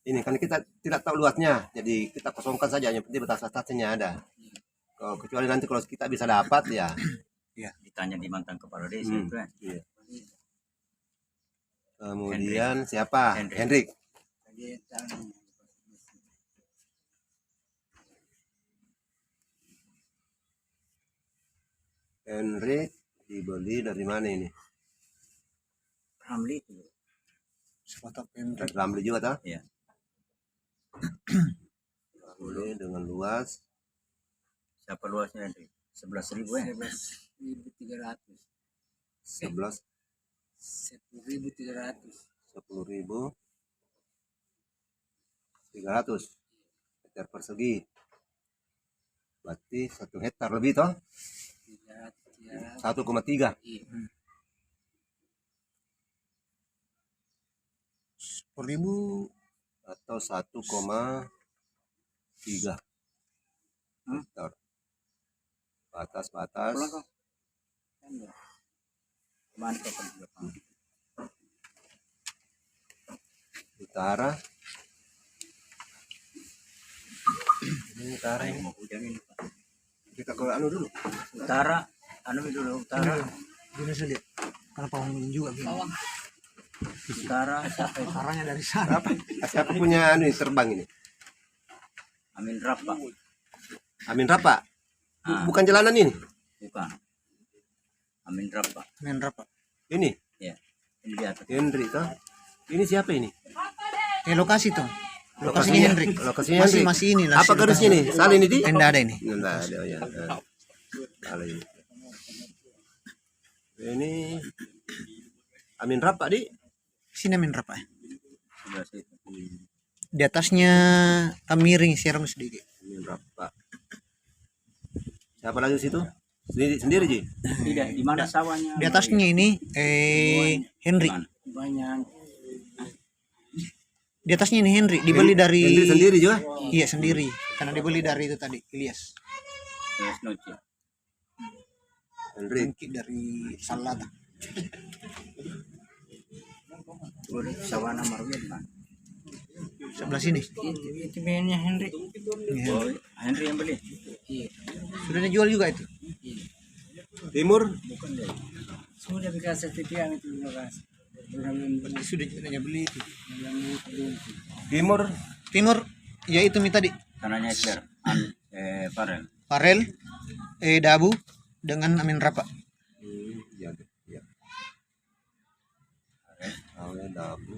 Speaker 2: Ini kan kita tidak tahu luasnya, jadi kita kosongkan saja. Yang penting batas-batasnya ada. Kalau kecuali nanti kalau kita bisa dapat ya.
Speaker 3: Ditanya di mantan kepala desa itu kan.
Speaker 2: Iya. Kemudian siapa? Hendrik. Hendrik dibeli dari mana ini?
Speaker 3: Ramli itu.
Speaker 2: Dari Ramli juga toh?
Speaker 3: Iya.
Speaker 2: Ramli dengan luas
Speaker 3: Siapa luasnya Hendrik? 11.000 ya?
Speaker 1: 11.300.
Speaker 2: 11
Speaker 1: 10.300.
Speaker 2: 10.300 meter persegi. Berarti 1 hektar lebih toh? 1,3.
Speaker 4: Ribu
Speaker 2: Atau 1,3 hektar. Batas-batas
Speaker 3: Mantap.
Speaker 2: utara. Ini utara ini.
Speaker 3: Mau hujan ini Pak.
Speaker 2: Kita ke anu dulu.
Speaker 3: Utara, dulu utara.
Speaker 4: gini saja. Karena pawang juga gini.
Speaker 3: Utara siapa itu?
Speaker 4: Arahnya dari sana.
Speaker 2: Siapa punya anu ini, terbang ini?
Speaker 3: Amin Rapa.
Speaker 2: Amin Rapa. Bukan jalanan ini.
Speaker 3: Bukan. Amin Rapa.
Speaker 4: Main rapat.
Speaker 2: Ini
Speaker 3: Ya. Ini di atas.
Speaker 2: Hendrik toh. Ini siapa ini?
Speaker 4: Lokasi tuh. Lokasinya Hendrik.
Speaker 2: Lokasinya
Speaker 4: Masih
Speaker 2: Hendrik.
Speaker 4: masih ini.
Speaker 2: Apa garisnya nih? Salin ini di?
Speaker 4: Enggak ada ini.
Speaker 2: Enggak ada ya. Salin. Ini Amin Rapa di.
Speaker 4: Sini main rapat.
Speaker 3: Sebelah situ.
Speaker 4: Di atasnya miring serong sedikit.
Speaker 2: Amin Rapa. Siapa lagi di situ? Sendiri Ji.
Speaker 3: Tidak, di mana sawahnya?
Speaker 4: Di atasnya ini Henry.
Speaker 3: Banyak.
Speaker 4: Di atasnya ini Henry dibeli dari
Speaker 2: Hendrik sendiri juga.
Speaker 4: Iya sendiri. Karena dibeli dari itu tadi Ilyas.
Speaker 3: Yes, Noci.
Speaker 2: Hendrik.
Speaker 4: Mungkin dari Salata.
Speaker 3: Sawana Marwin Pak.
Speaker 4: Sebelah sini.
Speaker 1: Itu mainnya Henry.
Speaker 3: Oh, Henry yang beli.
Speaker 1: Iya.
Speaker 4: Sudah dijual juga itu.
Speaker 2: Timur.
Speaker 1: Sudah dikasih titian itu lokasi.
Speaker 4: Sudah hanya beli itu.
Speaker 2: Timur.
Speaker 4: Timur ya itu mi tadi.
Speaker 3: Tanahnya Ekber. Farel.
Speaker 4: Farel Dabu dengan Amin Rapa.
Speaker 2: Iya. Iya. Awalnya Dabu.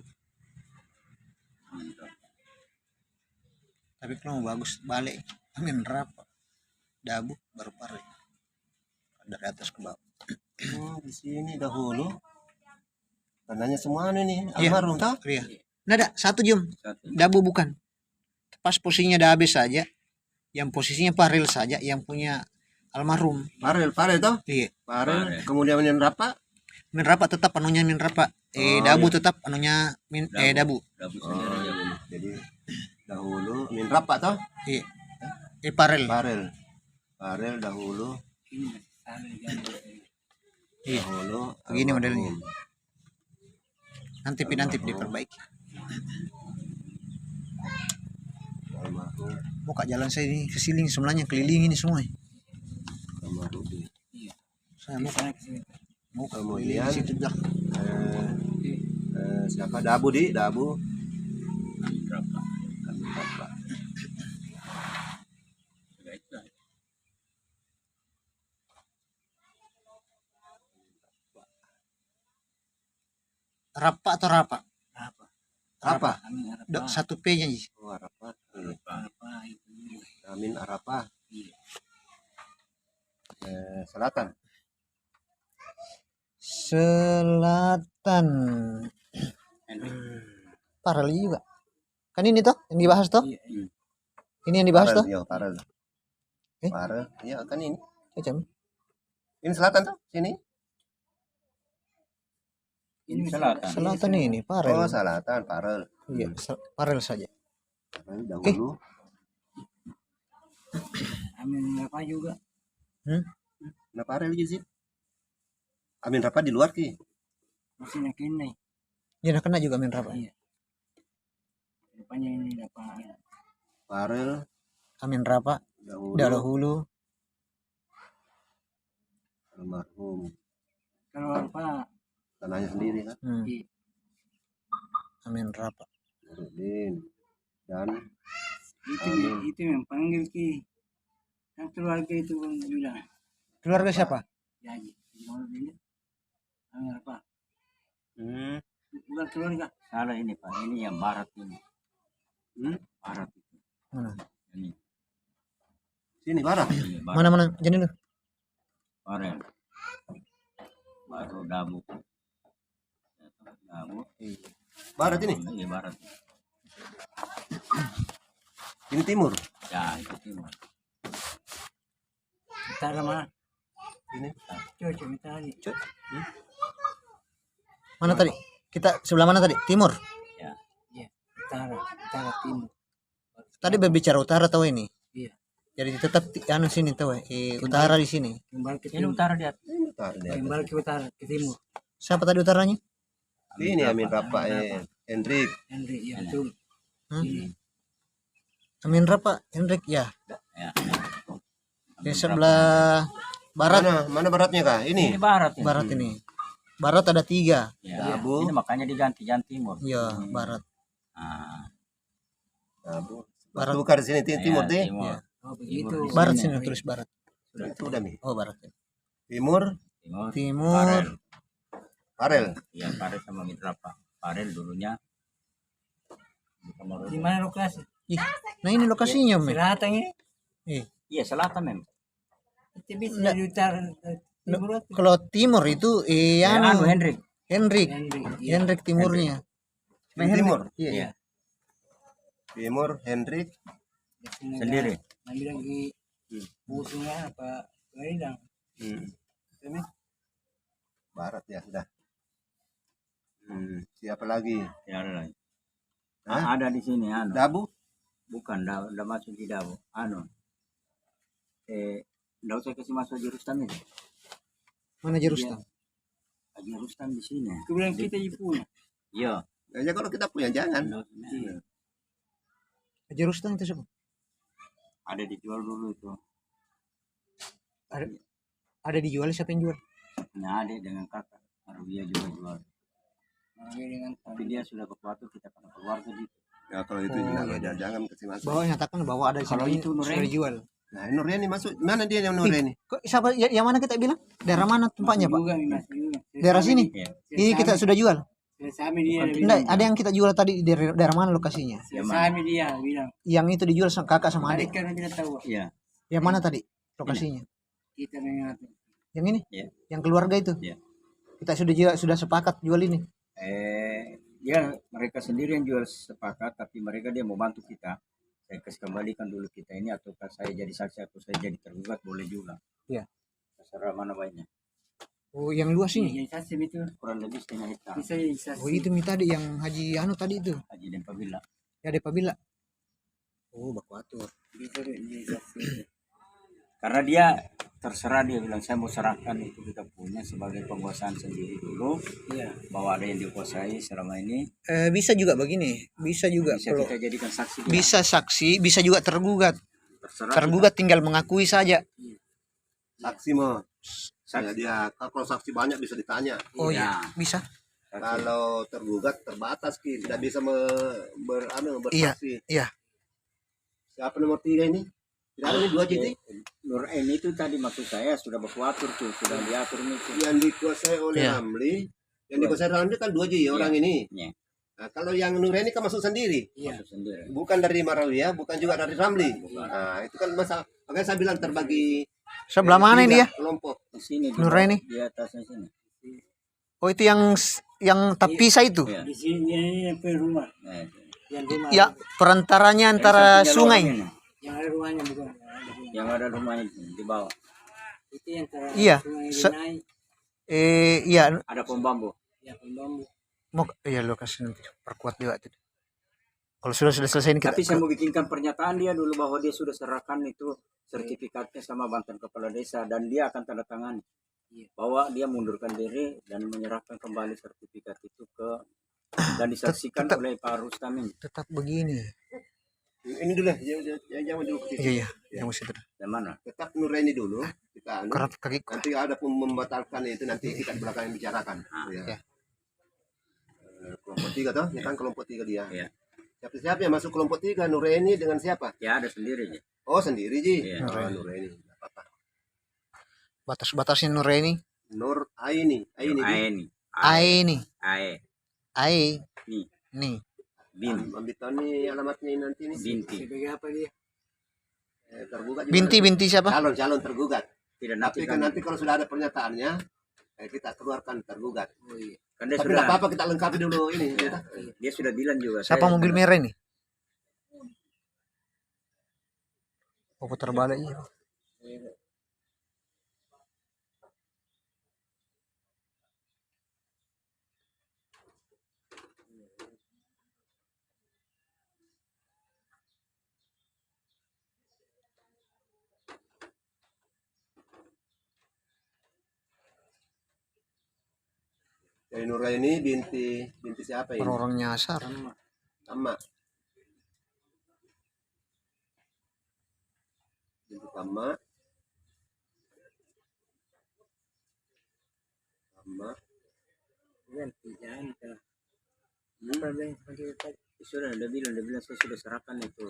Speaker 4: Tapi kalau mau bagus balik Amin Rapa. Dabu baru Farel. Dari atas ke bawah.
Speaker 2: Oh, di sini dahulu. Tanahnya semua nih
Speaker 4: Iya.
Speaker 2: almarhum toh?
Speaker 4: Iya. Nggak ada satu jam.
Speaker 3: Satu.
Speaker 4: Dabu bukan. Pas posisinya Dabe saja. Yang posisinya Farel saja yang punya almarhum.
Speaker 2: Farel toh?
Speaker 4: Iya.
Speaker 2: Farel. Kemudian Amin Rapa.
Speaker 4: Min Rapa tetap anunya Min Rapa. Dabu tetap anunya Dabu.
Speaker 3: Dabu
Speaker 2: Oh,
Speaker 3: sendiri.
Speaker 2: jadi dahulu Amin Rapa toh?
Speaker 4: Iya. Farel.
Speaker 2: Farel dahulu.
Speaker 4: Iya.
Speaker 2: Dahulu
Speaker 4: Begini modelnya.
Speaker 2: almarhum.
Speaker 4: Nanti diperbaiki.
Speaker 2: Almarhum
Speaker 4: Buka jalan saya ini ke Siling sebenarnya keliling ini semua.
Speaker 2: almarhum.
Speaker 4: Saya
Speaker 1: Di
Speaker 4: mau
Speaker 1: sana ke sini.
Speaker 4: buka
Speaker 2: Kemudian,
Speaker 4: keliling situ dah.
Speaker 2: Siapa Dabu di Dabu?
Speaker 3: Berapa?
Speaker 2: Berapa?
Speaker 4: Rapa atau Rapa?
Speaker 2: Apa?
Speaker 1: Amin Arafah.
Speaker 4: Dok, satu P-nya.
Speaker 2: Oh, Arafah. Iya.
Speaker 1: Arafah itu.
Speaker 2: Amin Arafah.
Speaker 1: Iya.
Speaker 2: Selatan.
Speaker 4: Selatan. Parel juga. Kan ini toh yang dibahas toh?
Speaker 1: Iya, iya.
Speaker 4: Ini yang dibahas toh?
Speaker 2: Iya, Parel.
Speaker 4: Eh?
Speaker 2: Parel. Iya kan ini.
Speaker 4: Macam.
Speaker 2: Ini selatan tuh, sini.
Speaker 3: Ini selatan.
Speaker 4: Selatan ini Parel.
Speaker 2: Oh, selatan, Parel.
Speaker 4: Iya, Parel saja.
Speaker 2: Parel dahulu.
Speaker 1: Amin Arafah juga.
Speaker 2: Nah, Parel aja sih. Amin Arafah di luar ki.
Speaker 1: Masih nak ini.
Speaker 4: Dia nak kena juga main Rapa.
Speaker 1: Iya. Depannya ini apa?
Speaker 2: Parel
Speaker 4: Amin Rapa.
Speaker 2: dahulu.
Speaker 4: Dahulu.
Speaker 2: Almarhum.
Speaker 1: Kalau apa?
Speaker 2: Tanahnya sendiri kan.
Speaker 1: Iya.
Speaker 4: Amin Rapa.
Speaker 2: Nurudin dan
Speaker 1: Itu yang panggil ki. Kan keluarga itu bilang.
Speaker 4: Keluarga siapa?
Speaker 1: Ya, mau bilang. Amin Arafah.
Speaker 2: hmm,
Speaker 1: Bukan keluarga.
Speaker 3: Salah ini Pak, ini yang barat ini. Barat itu.
Speaker 4: Mana?
Speaker 3: Ini.
Speaker 2: sini barat.
Speaker 3: Ini barat.
Speaker 4: Mana jadi lu?
Speaker 3: Parel. Baru Dabu. Dabu.
Speaker 2: Barat ini.
Speaker 3: Iya barat.
Speaker 2: Ini timur.
Speaker 3: Ya itu timur.
Speaker 1: Utara mana?
Speaker 2: Ini.
Speaker 1: Coba minta lagi.
Speaker 4: Mana tadi? Kita sebelah mana tadi? Timur.
Speaker 3: Ya.
Speaker 1: Iya. Utara timur.
Speaker 4: Tadi berbicara utara tahu ini.
Speaker 1: Iya.
Speaker 4: Jadi tetap anu sini tahu utara di sini.
Speaker 1: Kembali ke
Speaker 3: Ini
Speaker 1: timur.
Speaker 3: utara dia.
Speaker 2: Bentar, lihat.
Speaker 1: Kembali ke utara ke timur.
Speaker 4: Siapa tadi utaranya?
Speaker 2: Ini Amin Rapa Hendrik.
Speaker 1: Henry ya betul.
Speaker 4: Hmm? Amin Rapa, Hendrik ya.
Speaker 3: Ya.
Speaker 4: Di sebelah barat,
Speaker 2: Mana baratnya kah?
Speaker 3: Ini
Speaker 2: Ini.
Speaker 3: barat. Ini.
Speaker 4: barat ini. Barat ada 3.
Speaker 3: Ya.
Speaker 2: Dabu.
Speaker 3: Ini makanya diganti jangan timur.
Speaker 4: Iya, barat.
Speaker 3: Ah,
Speaker 2: Dabu.
Speaker 4: Barat.
Speaker 2: Batu Bukan di sini timur
Speaker 3: ya,
Speaker 2: deh.
Speaker 3: timur.
Speaker 1: Oh begitu.
Speaker 3: Timur di
Speaker 4: Barat
Speaker 3: sini.
Speaker 4: sini tulis barat.
Speaker 2: Itu udah nih.
Speaker 4: Oh, barat.
Speaker 2: Timur
Speaker 3: Timur.
Speaker 4: Timur.
Speaker 3: Parel.
Speaker 2: Parel.
Speaker 3: Iya Parel sama Mitra Pak. Parel dulunya.
Speaker 1: Di mana lokasi?
Speaker 4: Ih, nah ini lokasinya, Men.
Speaker 1: Selatan ini.
Speaker 3: Iya selatan memang.
Speaker 1: Itu bisa di utara. Timur.
Speaker 4: Kalau timur itu
Speaker 3: Anu Hendrik.
Speaker 4: Hendrik.
Speaker 1: Henry. Iya.
Speaker 4: Hendrik timurnya.
Speaker 2: Ini timur.
Speaker 4: Iya.
Speaker 3: Iya.
Speaker 2: Timur Hendrik.
Speaker 3: Sendiri.
Speaker 1: Nanti lagi busungnya apa? Wedang. Ini
Speaker 2: Barat ya sudah. Siapa lagi?
Speaker 3: Ya ada lagi.
Speaker 2: Hah?
Speaker 3: Ada di sini anu.
Speaker 2: Dabu.
Speaker 3: Bukan, udah masuk di Dabu. Anu. Nggak usah kasih masuk Haji Rustam ini.
Speaker 4: Mana Jerustam?
Speaker 3: Haji Rustam di sini.
Speaker 1: kemudian kita punya.
Speaker 3: Iya.
Speaker 2: Ya kalau kita punya jangan.
Speaker 3: Iya.
Speaker 4: Jerustam itu siapa?
Speaker 3: Ada dijual dulu itu.
Speaker 4: Ada dijual, siapa yang jual?
Speaker 3: Nah, adik dengan kakak. Baru dia juga jual.
Speaker 1: Dengan
Speaker 3: Tapi dia sudah berkuatu kita pada keluarga gitu.
Speaker 2: Ya kalau itu jangan kasih masuk.
Speaker 4: Bahwa nyatakan bahwa ada di
Speaker 3: Kalau
Speaker 4: sini
Speaker 3: itu
Speaker 4: sudah
Speaker 3: Nureni.
Speaker 4: dijual.
Speaker 2: Nah, Nureni masuk. Mana dia yang Nureni?
Speaker 4: Kok siapa yang mana kita bilang? Daerah mana tempatnya, Pak?
Speaker 1: juga masih juga.
Speaker 4: Daerah sini.
Speaker 3: Iya.
Speaker 4: Ini kita sudah jual.
Speaker 1: Sami dia
Speaker 4: Enggak, ada yang kita jual tadi di daerah mana lokasinya?
Speaker 1: Sami dia bilang.
Speaker 4: Yang itu dijual sama kakak sama
Speaker 1: Adik
Speaker 4: adik.
Speaker 1: kan kita tahu.
Speaker 3: Iya.
Speaker 4: Yang mana tadi lokasinya?
Speaker 1: Kita mengatur.
Speaker 4: Yang ini?
Speaker 3: Iya.
Speaker 4: Yang keluarga itu?
Speaker 3: Iya.
Speaker 4: Kita sudah sepakat jual ini.
Speaker 3: Dia mereka sendiri yang jual sepakat, tapi mereka dia mau bantu kita. Saya kasih kembalikan dulu kita ini, ataukah saya jadi saksi atau saya jadi tergugat boleh juga.
Speaker 4: Iya.
Speaker 3: Terserah mana baiknya.
Speaker 4: Oh, yang luas ini.
Speaker 1: Jadi saksi itu
Speaker 3: Kurang lebih setengah hektar.
Speaker 1: bisa jadi saksi.
Speaker 4: Oh, itu tadi yang Haji Anu tadi itu.
Speaker 3: Haji dan Pabila.
Speaker 4: Ya ada Pabila. Oh, baku atur.
Speaker 1: Bisa jadi saksi.
Speaker 3: Karena dia terserah, dia bilang saya mau serahkan itu kita punya sebagai penguasaan sendiri dulu,
Speaker 1: Iya.
Speaker 3: bahwa ada yang dikuasai selama ini.
Speaker 4: Bisa juga begini, bisa juga
Speaker 3: Bisa
Speaker 4: kalau
Speaker 3: kita jadikan saksi dia.
Speaker 4: bisa saksi, bisa juga tergugat.
Speaker 3: Terserah
Speaker 4: Tergugat tinggal mengakui saja.
Speaker 2: Saksi mah.
Speaker 3: Saksi.
Speaker 2: Ya, dia kalau saksi banyak bisa ditanya.
Speaker 4: Oh
Speaker 3: Iya.
Speaker 4: iya, bisa.
Speaker 3: Saksi.
Speaker 2: Kalau tergugat terbatas Ki, tidak bisa
Speaker 4: Iya.
Speaker 2: bersaksi.
Speaker 4: Iya.
Speaker 2: Siapa nomor 3 ini? Tidak ada nih 2 JT.
Speaker 3: Nur Aini itu tadi maksud saya sudah berkuatur tuh, sudah diatur nih tuh.
Speaker 2: Yang dikuasai oleh
Speaker 4: Iya.
Speaker 2: Ramli, yang dikuasai Ramli kan 2 J orang ini.
Speaker 3: Iya.
Speaker 2: Nah, kalau yang Nureni kan masuk sendiri,
Speaker 1: Iya.
Speaker 3: Masuk sendiri.
Speaker 2: bukan dari Marawiyah, bukan juga dari Ramli. Nah, itu kan masa, makanya saya bilang terbagi
Speaker 4: Sebelah mana ini dia?
Speaker 2: kelompok.
Speaker 3: Di sini di
Speaker 4: Nuraini?
Speaker 3: bawah, di atasnya sini.
Speaker 4: Oh itu yang terpisah itu.
Speaker 3: Iya.
Speaker 1: Di sini yang punya rumah.
Speaker 3: Nah, itu.
Speaker 1: Yang rumah.
Speaker 4: Ya, perantaranya antara
Speaker 3: Sampingnya
Speaker 4: sungai.
Speaker 3: lorong ini.
Speaker 1: Yang ada rumahnya bukan. Yang ada rumah.
Speaker 3: Yang ada rumahnya di bawah.
Speaker 1: Itu yang antara
Speaker 4: Iya.
Speaker 1: sungai
Speaker 4: Se-
Speaker 1: naik.
Speaker 4: Iya,
Speaker 3: Ada pom bambu.
Speaker 1: Ya pembambu.
Speaker 4: mau iya lo kasih nanti perkuat juga itu. Kalau sudah selesai ini kita
Speaker 3: Tapi saya mau bikinkan pernyataan dia dulu bahwa dia sudah serahkan itu sertifikatnya sama Banten Kepala Desa, dan dia akan tanda tangan
Speaker 1: Iya. bahwa
Speaker 3: bahwa dia mundurkan diri dan menyerahkan kembali sertifikat itu ke dan disaksikan
Speaker 4: Tetap-
Speaker 3: oleh Pak Rustam ini.
Speaker 4: tetap begini.
Speaker 2: Ini dulu ya, jangan dulu ke situ.
Speaker 4: Iya iya, yang mesti itu.
Speaker 3: Yang mana?
Speaker 2: Tetap Nureni dulu, kita anu.
Speaker 4: Karena kaki
Speaker 2: Nanti ada pun membatalkan itu nanti kita di belakang yang bicarakan. Ya.
Speaker 4: Ya.
Speaker 2: Kelompok 3 toh, ya kan kelompok 3 dia.
Speaker 3: Iya.
Speaker 2: Siapa yang masuk kelompok 3? Nureni dengan siapa?
Speaker 3: Ya ada sendiri ya.
Speaker 2: Oh, sendiri Ji.
Speaker 3: Iya.
Speaker 2: Oh, Nureni. Enggak apa-apa.
Speaker 4: batas-batasnya Nureni.
Speaker 2: Nur Aini. Aini. Ji.
Speaker 3: Ae nih.
Speaker 4: Ai nih,
Speaker 3: Ae.
Speaker 4: ai
Speaker 3: Nih.
Speaker 4: nih.
Speaker 3: Bin.
Speaker 2: Ambil tahu nih alamatnya ini nanti nih.
Speaker 3: Binti.
Speaker 1: Sebagai apa dia?
Speaker 2: Tergugat juga
Speaker 4: Binti siapa?
Speaker 2: calon tergugat.
Speaker 3: Tidak
Speaker 2: Tapi
Speaker 3: nanti
Speaker 2: kan nanti kalau sudah ada pernyataannya, kita keluarkan tergugat.
Speaker 1: Oh iya.
Speaker 3: kan dia
Speaker 2: Tapi
Speaker 3: sudah
Speaker 2: tidak apa-apa kita lengkapi dulu ini. Ya.
Speaker 3: dia sudah bilang juga.
Speaker 4: Siapa
Speaker 3: saya-
Speaker 4: mobil merah ini? Oh putar balik ya.
Speaker 2: Dari Nuraini binti siapa ini?
Speaker 4: Orang-orang nyasar.
Speaker 2: Sama. Binti Tama. Tama.
Speaker 1: Bukan jangan kita. Apa yang sebagai tadi?
Speaker 3: Sudah dia bilang saya sudah serahkan itu.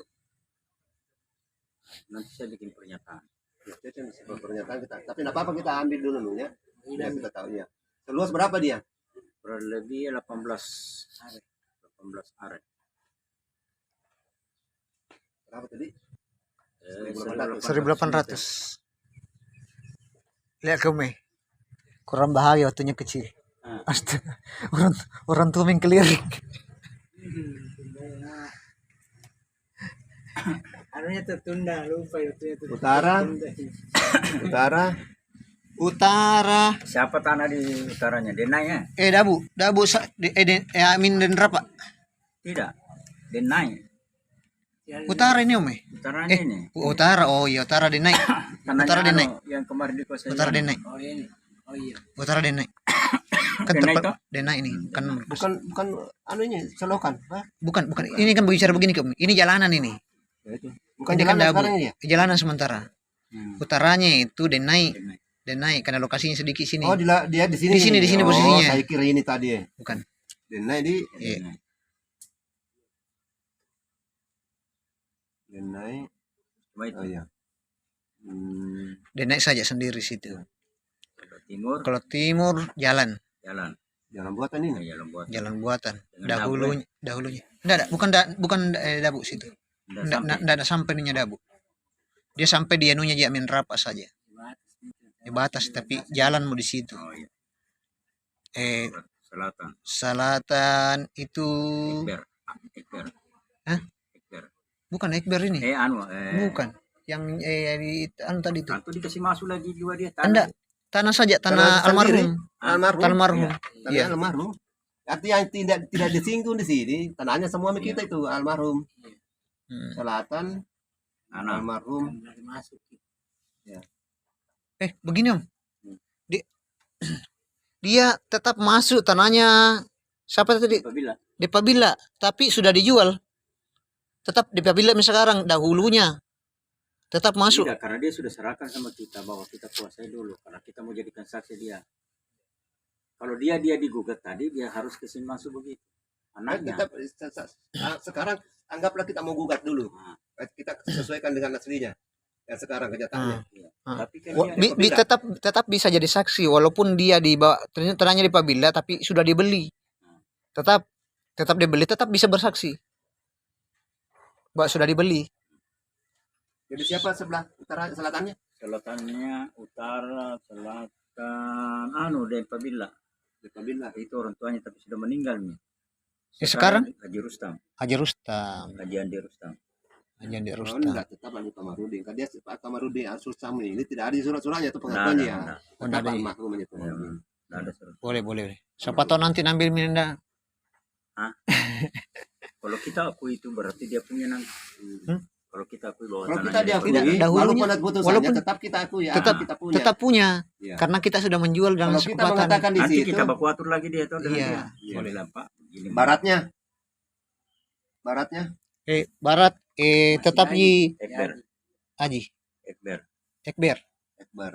Speaker 3: Nanti saya bikin pernyataan.
Speaker 2: Itu kan sebuah pernyataan kita. Tapi tidak apa-apa kita ambil dulu nih ya. Biar kita tahu ya. Seluas berapa dia?
Speaker 3: Kurang lebih 18 are.
Speaker 2: Berapa tadi?
Speaker 4: 1800. Lihat kamu. Kurang bahagia waktunya kecil.
Speaker 3: Ah.
Speaker 4: Astaga. Orang tua main keliling.
Speaker 1: Harusnya tertunda, lupa itu.
Speaker 2: Utara. Utara.
Speaker 4: Utara.
Speaker 3: Siapa tanah di utaranya? Denai ya?
Speaker 4: Dabu Amin dan Rapa.
Speaker 3: Tidak. Denai.
Speaker 4: Utara ini Om.
Speaker 3: Utaranya ini.
Speaker 4: Utara. Oh iya Utara Denai.
Speaker 3: Tanahnya
Speaker 4: Utara Denai.
Speaker 3: yang kemarin dikuasai.
Speaker 4: Utara Denai.
Speaker 1: Oh ini. Oh iya.
Speaker 4: Utara Denai. Kan
Speaker 3: Denai
Speaker 4: tempat
Speaker 3: toh?
Speaker 4: Denai ini kan
Speaker 2: Bukan anunya selokan. Hah?
Speaker 4: bukan ini kan bicara begini Om. Ini jalanan ini.
Speaker 2: Ya itu. Bukan
Speaker 4: Ini kan
Speaker 2: jalan
Speaker 4: Dabu.
Speaker 2: sekarang ini ya?
Speaker 4: Jalanan sementara.
Speaker 3: Hmm.
Speaker 4: Utaranya itu Denai.
Speaker 3: Denai.
Speaker 4: Denai karena lokasinya sedikit sini.
Speaker 2: Oh, dia di sini.
Speaker 4: Di sini
Speaker 2: Oh,
Speaker 4: posisinya.
Speaker 2: saya kira ini tadi ya.
Speaker 4: Bukan.
Speaker 2: Denai di
Speaker 4: Iya.
Speaker 3: Denai.
Speaker 2: Denai.
Speaker 3: Cuma itu.
Speaker 2: Oh iya.
Speaker 4: Denai saja sendiri situ.
Speaker 3: Kalau timur
Speaker 4: Kalau timur jalan
Speaker 3: jalan.
Speaker 2: Jalan buatan ini.
Speaker 3: Jalan buat.
Speaker 4: jalan buatan.
Speaker 3: Dengan
Speaker 4: Dahulunya. Enggak, bukan Dabu situ. Enggak ada sampai ininya Dabu. Dia sampai di anunya dia Amin Rapa saja. Di batas tapi jalan mau di situ.
Speaker 3: Oh iya. Selatan.
Speaker 4: Selatan itu
Speaker 3: Ekber.
Speaker 4: Hah?
Speaker 3: Ekber.
Speaker 4: bukan Ekber ini. Bukan. Yang di anu tadi itu.
Speaker 3: Itu dikasih masuk lagi juga dia.
Speaker 4: Enggak. Tanah saja,
Speaker 2: Tanah
Speaker 4: tanah almarhum.
Speaker 2: Almarhum.
Speaker 4: Almarhum.
Speaker 2: Tanah
Speaker 4: Iya.
Speaker 2: almarhum. Artinya yang tidak disinggung di sini, tanahnya semua milik kita itu almarhum.
Speaker 4: Hmm.
Speaker 2: Selatan
Speaker 3: Tanah.
Speaker 2: almarhum.
Speaker 1: Dari masuk.
Speaker 4: Begini Om. Dia tetap masuk tanahnya siapa tadi?
Speaker 3: Apabila
Speaker 4: Depa Bila, tapi sudah dijual. Tetap Depa Bila sekarang dahulunya tetap masuk.
Speaker 3: tidak, karena dia sudah serahkan sama kita bahwa kita kuasai dulu karena kita mau jadikan saksi dia. Kalau dia digugat tadi, dia harus kesini masuk begitu. Anaknya.
Speaker 2: Tetap sekarang anggaplah kita mau gugat dulu.
Speaker 3: Nah,
Speaker 2: Kita sesuaikan dengan aslinya. Yang sekarang kenyataannya.
Speaker 3: iya.
Speaker 4: Ah.
Speaker 3: Tapi kan dia,
Speaker 4: Tetap bisa jadi saksi walaupun dia dibawa tanahnya di Pabila tapi sudah dibeli. Tetap dibeli, tetap bisa bersaksi. Mbak sudah dibeli.
Speaker 2: Jadi siapa sebelah utara selatannya?
Speaker 3: selatannya, utara, selatan, Depa Bila.
Speaker 2: Depa Bila.
Speaker 3: Itu orang tuanya tapi sudah meninggal nih.
Speaker 4: Sekarang
Speaker 3: Haji Rustam,
Speaker 4: Haji Rustam.
Speaker 3: Haji Andi Rustam.
Speaker 4: Haji Andi
Speaker 2: Oh,
Speaker 4: Rustam.
Speaker 2: enggak, tetap Haji Kamarudin. Kan dia Pak Kamarudin Al-Susam ini tidak ada surat-suratnya atau pengakuannya.
Speaker 3: Nah,
Speaker 4: Nggak ada.
Speaker 2: Almarhum itu.
Speaker 3: Nggak ada surat.
Speaker 4: Boleh. Siapa tahu nanti ngambil minda.
Speaker 3: Kalau kita akui itu berarti dia punya nanti. Kalau kita akui bahwa
Speaker 2: Kalau kita
Speaker 3: tanahnya
Speaker 2: diakui,
Speaker 4: Tidak, dahulunya.
Speaker 2: walaupun ada putusannya,
Speaker 4: Walaupun
Speaker 2: tetap kita akui. Kita punya.
Speaker 4: Tetap punya.
Speaker 2: Iya.
Speaker 4: Karena kita sudah menjual dengan
Speaker 2: Kalau kita
Speaker 4: kesepakatan.
Speaker 2: mengatakan di
Speaker 3: nanti
Speaker 2: situ,
Speaker 3: kita baku atur lagi dia itu dengan
Speaker 4: Iya.
Speaker 3: dia. Boleh lah Pak. Gini,
Speaker 2: baratnya
Speaker 4: Barat tetap di
Speaker 3: Ekber,
Speaker 4: Haji
Speaker 3: Ekber.
Speaker 4: Ekber.
Speaker 2: Ekbar.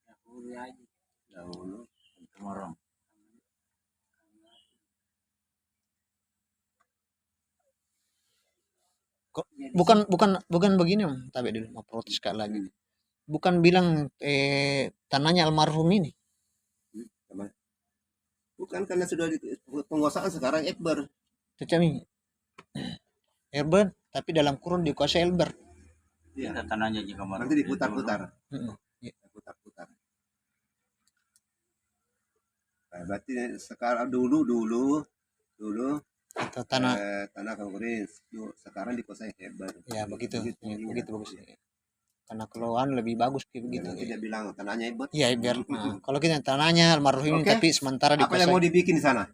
Speaker 1: Dahulu aja.
Speaker 2: Dahulu.
Speaker 3: Kemorong.
Speaker 4: Bukan begini Om. Tapi dulu mau protes sekali lagi. Bukan bilang tanahnya almarhum ini.
Speaker 2: Bukan karena sudah di penguasaan sekarang Ekbar.
Speaker 4: Tetapi Elber tapi dalam kurun dikuasai Elber.
Speaker 3: Kita tanahnya jika mau.
Speaker 2: Nanti diputar-putar.
Speaker 4: Heeh.
Speaker 2: Putar-putar. Nah, berarti sekarang dulu
Speaker 4: Atau tanah
Speaker 2: tanah Kamurin sekarang dikuasai Ekbar.
Speaker 4: ya begitu.
Speaker 2: Begitu,
Speaker 4: Ya,
Speaker 2: iya.
Speaker 4: begitu bagus. Karena keluhan lebih bagus kayak begitu.
Speaker 2: Nanti dia bilang tanahnya Ekbar.
Speaker 4: Iya, biar kalau kita tanahnya almarhum ini
Speaker 2: Oke.
Speaker 4: tapi sementara
Speaker 2: Apa yang mau
Speaker 4: dikuasai.
Speaker 2: dibikin di sana?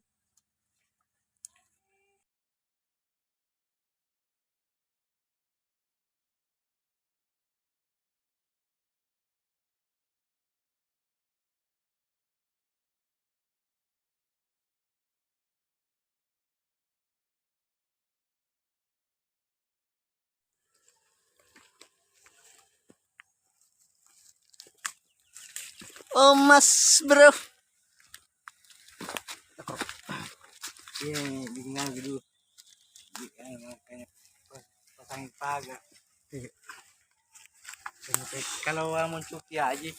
Speaker 4: Oh, Mas, bro.
Speaker 1: Iya, bikin lagi dulu. Kayak pasangin pagar. Kalau mau cuti aja,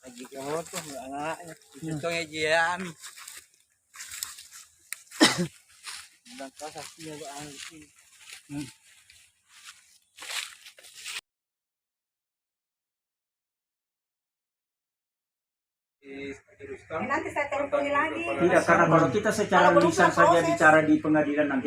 Speaker 1: lagi ke motor anaknya, contohnya dia Ami. Dan kasasinya ke angin sini.
Speaker 6: Nanti saya teleponi lagi.
Speaker 3: Tidak, karena kalau kita secara lisan saja bicara di pengadilan nanti